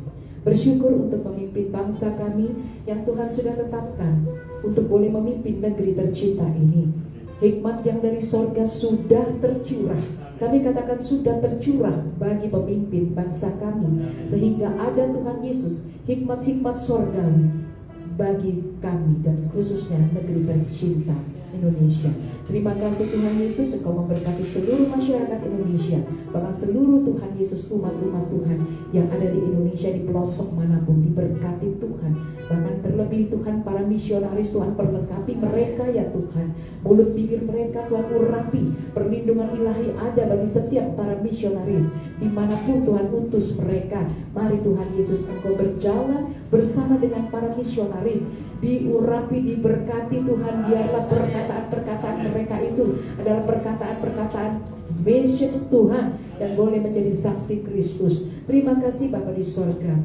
Bersyukur untuk memimpin bangsa kami yang Tuhan sudah tetapkan untuk boleh memimpin negeri tercinta ini. Hikmat yang dari sorga sudah tercurah. Kami katakan sudah tercurah bagi pemimpin bangsa kami, sehingga ada Tuhan Yesus, hikmat-hikmat sorgawi bagi kami dan khususnya negeri tercinta Indonesia. Terima kasih Tuhan Yesus, Engkau memberkati seluruh masyarakat Indonesia, bahkan seluruh Tuhan Yesus, umat-umat Tuhan yang ada di Indonesia di pelosok manapun diberkati Tuhan. Bahkan terlebih Tuhan, para misionaris Tuhan perlengkapi mereka ya Tuhan. Mulut bibir mereka Tuhan urapi, perlindungan ilahi ada bagi setiap para misionaris dimanapun Tuhan utus mereka. Mari Tuhan Yesus, Engkau berjalan bersama dengan para misionaris, diurapi, diberkati Tuhan. Biarlah perkataan-perkataan mereka itu adalah perkataan-perkataan message Tuhan dan boleh menjadi saksi Kristus. Terima kasih Bapa di sorga.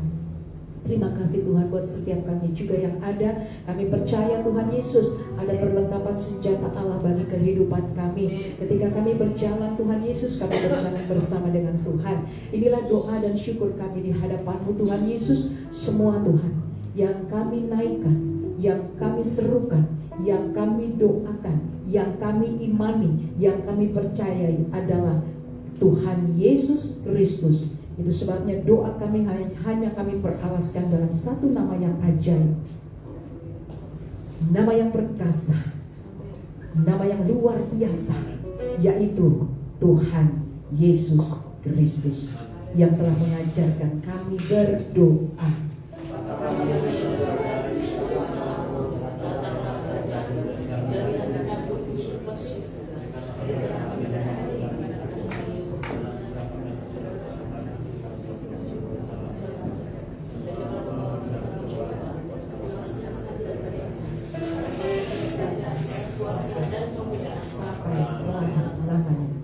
Terima kasih Tuhan buat setiap kami juga yang ada. Kami percaya Tuhan Yesus ada perlengkapan senjata Allah bagi kehidupan kami. Ketika kami berjalan Tuhan Yesus, kami berjalan bersama dengan Tuhan. Inilah doa dan syukur kami di hadapan-Mu Tuhan Yesus. Semua Tuhan yang kami naikkan, yang kami serukan, yang kami doakan, yang kami imani, yang kami percayai adalah Tuhan Yesus Kristus. Itu sebabnya doa kami hanya kami peralaskan dalam satu nama yang ajaib, nama yang perkasa, nama yang luar biasa, yaitu Tuhan Yesus Kristus yang telah mengajarkan kami berdoa.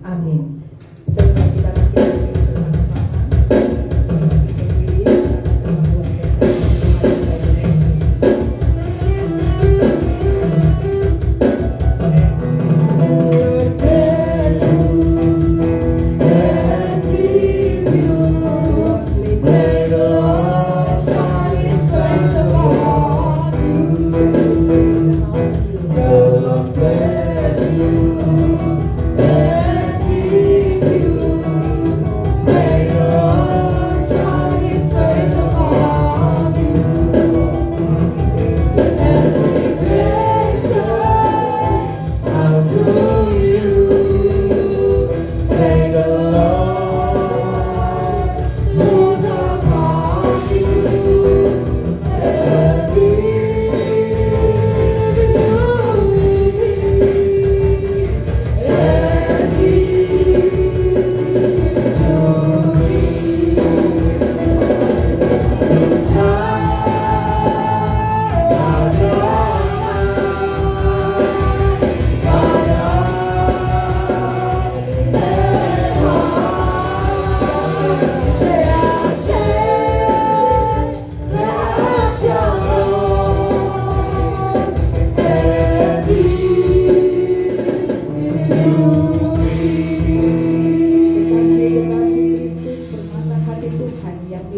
Amin. Setelah kita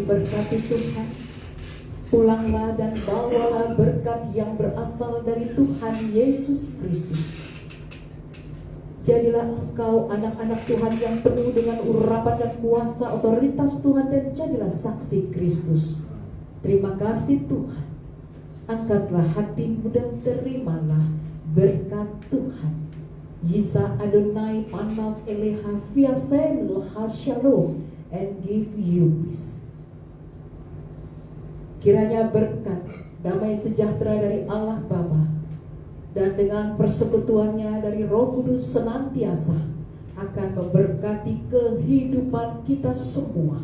diberkati Tuhan. Pulanglah dan bawalah berkat yang berasal dari Tuhan Yesus Kristus. Jadilah engkau anak-anak Tuhan yang penuh dengan urapan dan kuasa otoritas Tuhan, dan jadilah saksi Kristus. Terima kasih Tuhan. Angkatlah hatimu dan terimalah berkat Tuhan. Yisa Adonai panav eleha fiasel leha shalom and give you peace. Kiranya berkat, damai sejahtera dari Allah Bapa dan dengan persekutuannya dari Roh Kudus senantiasa akan memberkati kehidupan kita semua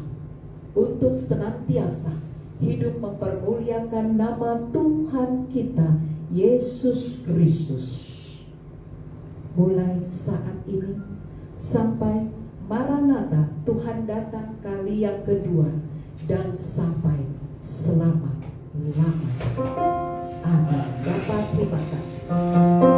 untuk senantiasa hidup mempermuliakan nama Tuhan kita Yesus Kristus. Mulai saat ini sampai Maranatha, Tuhan datang kali yang kedua, dan sampai selama-lamanya. Amin. Bapa, terima kasih.